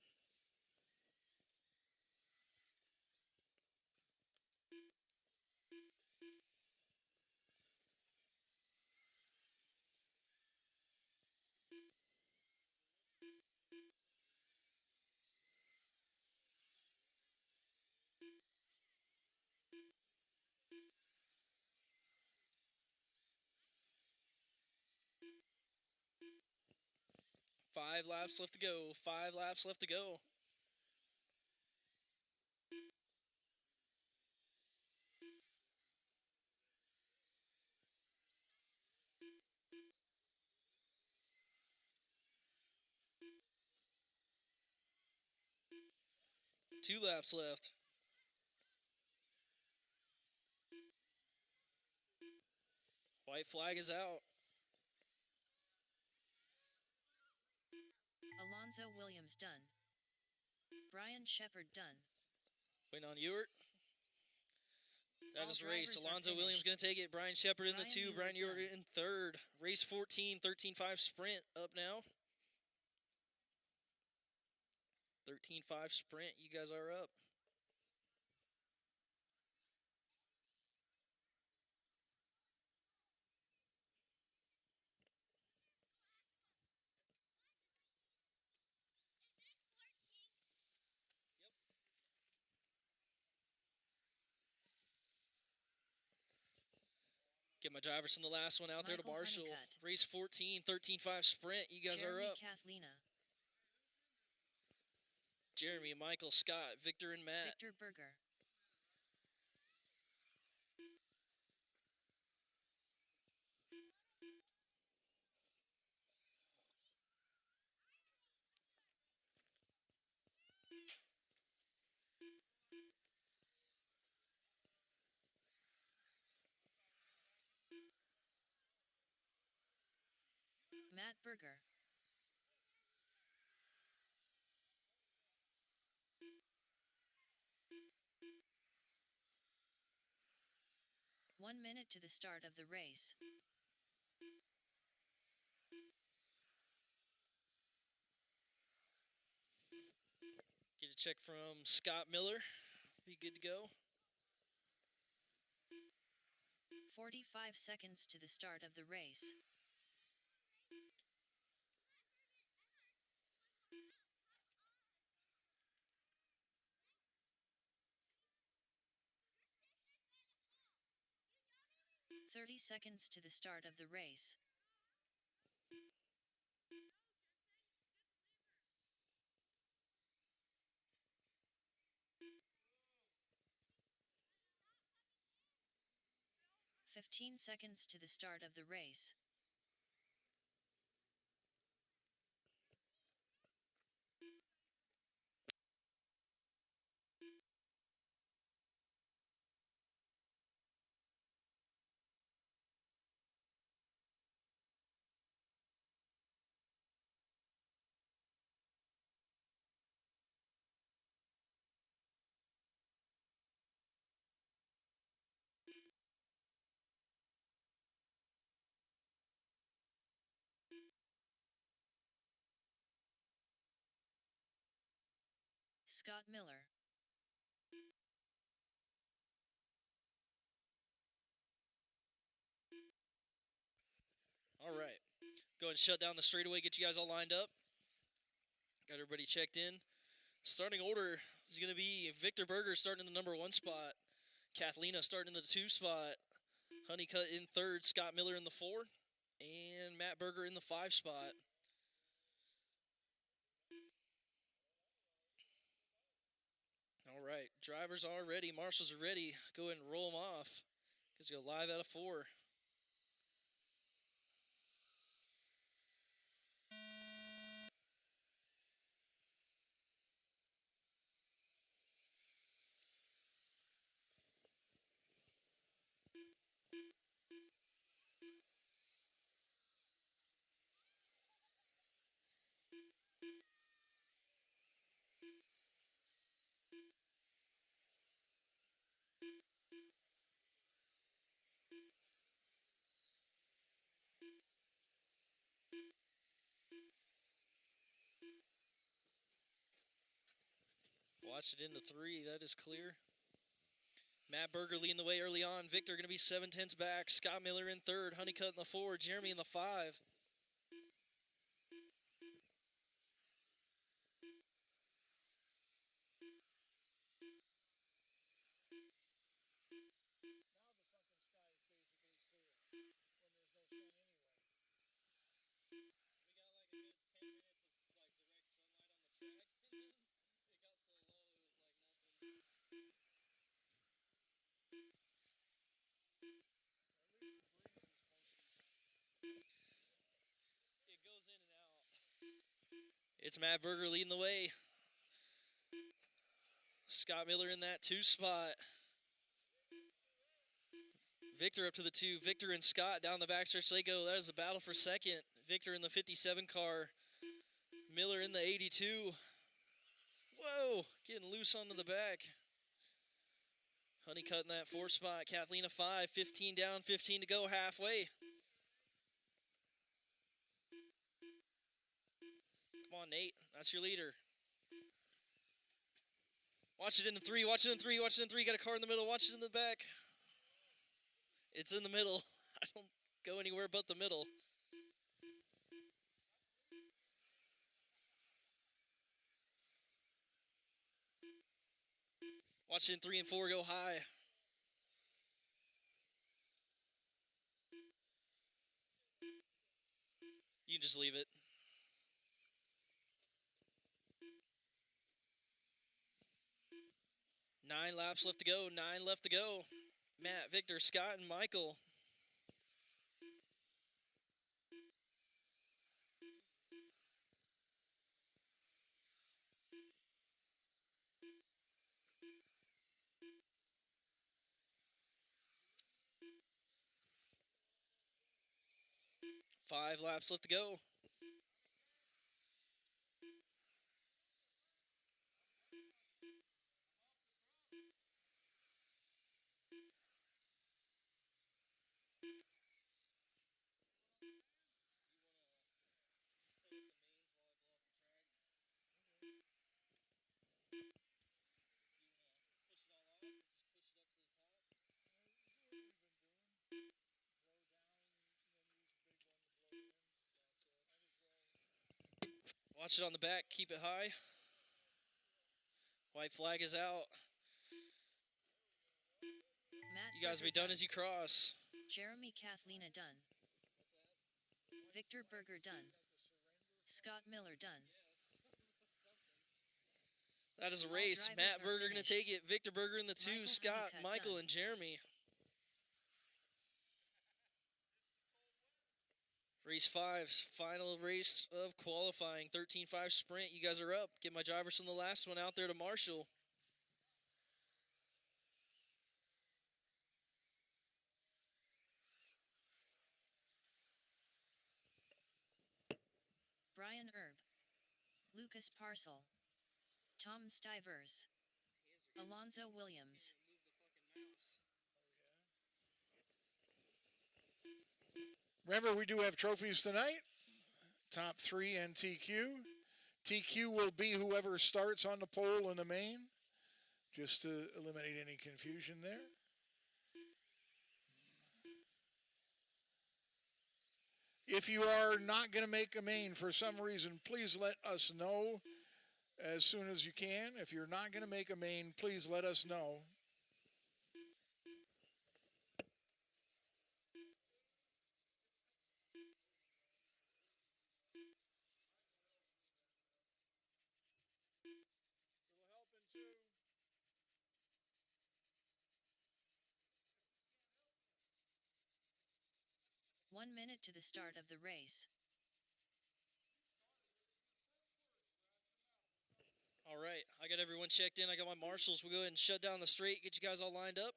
Five laps left to go. 5 laps left to go. 2 laps left. White flag is out. Alonzo Williams done. Brian Shepard done. Waiting on Ewert. That All is the race. drivers are Alonzo Williams finished. going to take it. Brian Shepard in the Brian 2. Brian Ewert Ewert in third. Race 14, 13.5 sprint up now. 13.5 sprint. You guys are up. Get my drivers from the last one out there to Michael Marshall. Honeycutt. Race 14, 13.5 sprint. You guys Jeremy are up. Kathlina. Jeremy, Michael, Scott, Victor, and Matt. Victor Berger. Matt Berger. One minute to the start of the race. Get a check from Scott Miller. Be good to go. 45 seconds to the start of the race. $30 to the start of the race. $15 to the start of the race. Scott Miller. All right. Go ahead and shut down the straightaway. Get you guys all lined up. Got everybody checked in. Starting order is going to be Victor Berger starting in the number 1 spot. Kathlina starting in the 2 spot. Honeycutt in 3rd. Scott Miller in the 4. And Matt Berger in the 5 spot. All right. Drivers are ready. Marshals are ready. Go ahead and roll them off. Because go live out of 4. Watch it into 3. That is clear. Matt Berger leading the way early on. Victor going to be 7/10 back. Scott Miller in 3rd. Honeycutt in the 4. Jeremy in the 5. Now the fucking sky is basically clear when there's no sun anyway. We got like a good 10 minutes of like direct sunlight on the track. It got so low, it was like nothing. It goes in and out. It's Matt Berger leading the way. Scott Miller in that 2 spot. Victor up to the 2. Victor and Scott down the backstretch. They go. That is a battle for second. Victor in the 57 car. Miller in the 82. Whoa, getting loose onto the back. Honeycutt in that 4 spot. Kathleen a 5. 15 down, 15 to go, halfway. Come on, Nate. That's your leader. Watch it in the 3. Watch it in 3. Watch it in 3. Got a car in the middle. Watch it in the back. It's in the middle. I don't go anywhere but the middle. Watch it in 3 and 4 go high. You can just leave it. Nine laps left to go. 9 left to go. Matt, Victor, Scott, and Michael. Five laps left to go. Watch it on the back. Keep it high. White flag is out. Matt You guys Berger be done as you cross. Jeremy Kathlina done. Victor Berger done. Scott Miller done. That is a All race. drivers Matt are Berger going to finished. take it. Victor Berger in the 2. Michael Scott, Honeycutt Michael, done. and Jeremy. Race 5, final race of qualifying. 13-5 sprint. You guys are up. Get my drivers from the last one out there to Marshall. Brian Erb. Lucas Parcel. Tom Stivers. Alonzo Williams. Remember, we do have trophies tonight. Top 3 and TQ. TQ will be whoever starts on the pole in the main, just to eliminate any confusion there. If you are not going to make a main for some reason, please let us know as soon as you can. If you're not going to make a main, please let us know. One minute to the start of the race. All right, I got everyone checked in. I got my marshals. We'll go ahead and shut down the straight, get you guys all lined up.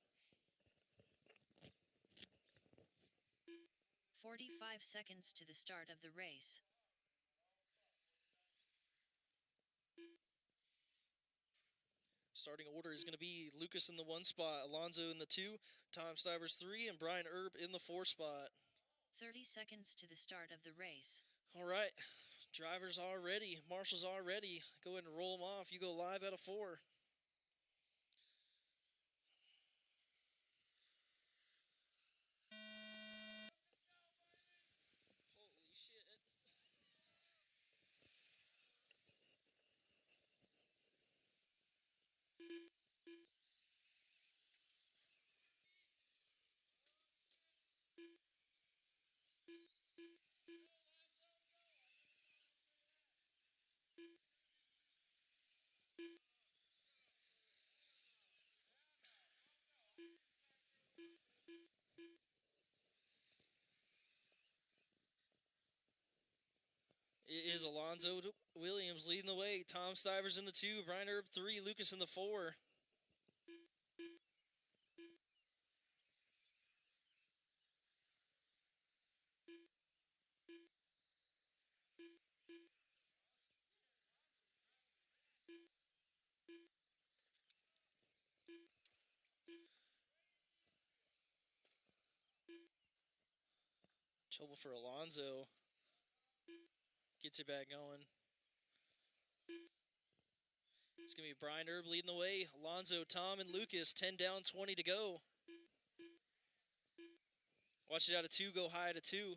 45 seconds to the start of the race. Starting order is going to be Lucas in the 1 spot, Alonzo in the 2, Tom Stivers 3, and Brian Erb in the 4 spot. 30 seconds to the start of the race. All right, drivers are ready. Marshals are ready. Go ahead and roll them off. You go live at a 4. Holy shit. is Alonzo Williams leading the way. Tom Stivers in the 2, Brian Erb 3, Lucas in the 4. Trouble for Alonzo. Gets it back going. It's going to be Brian Erb leading the way. Alonzo, Tom, and Lucas, 10 down, 20 to go. Watch it out of 2, go high to 2.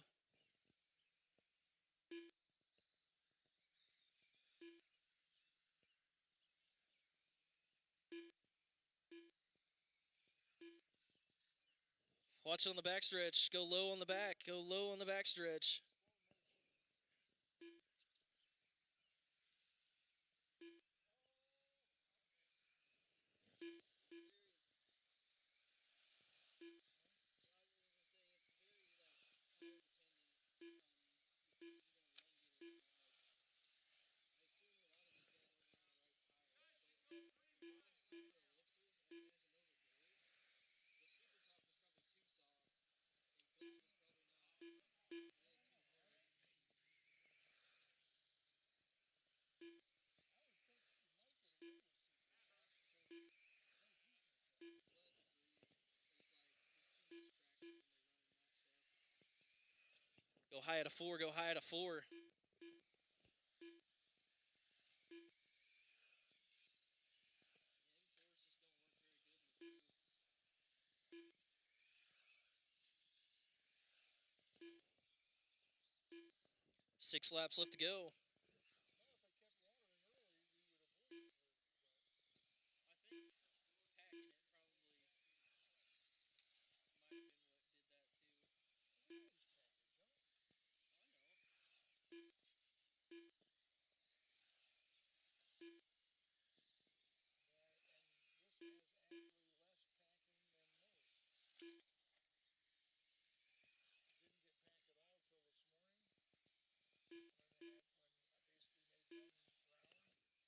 Watch it on the backstretch. Go low on the back. Go low on the backstretch. Go high at a 4. Go high at a 4. Six laps left to go.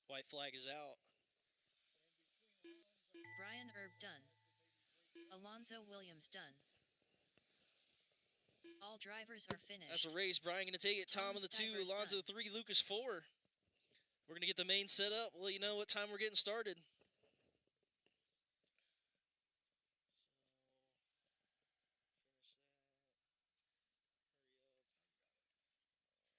White flag is out. Brian Erb done. Alonzo Williams done. All drivers are finished. That's a race. Brian going to take it. Tom in the 2, Stivers Alonzo done. 3, Lucas 4. We're going to get the main set up. We'll let you know what time we're getting started.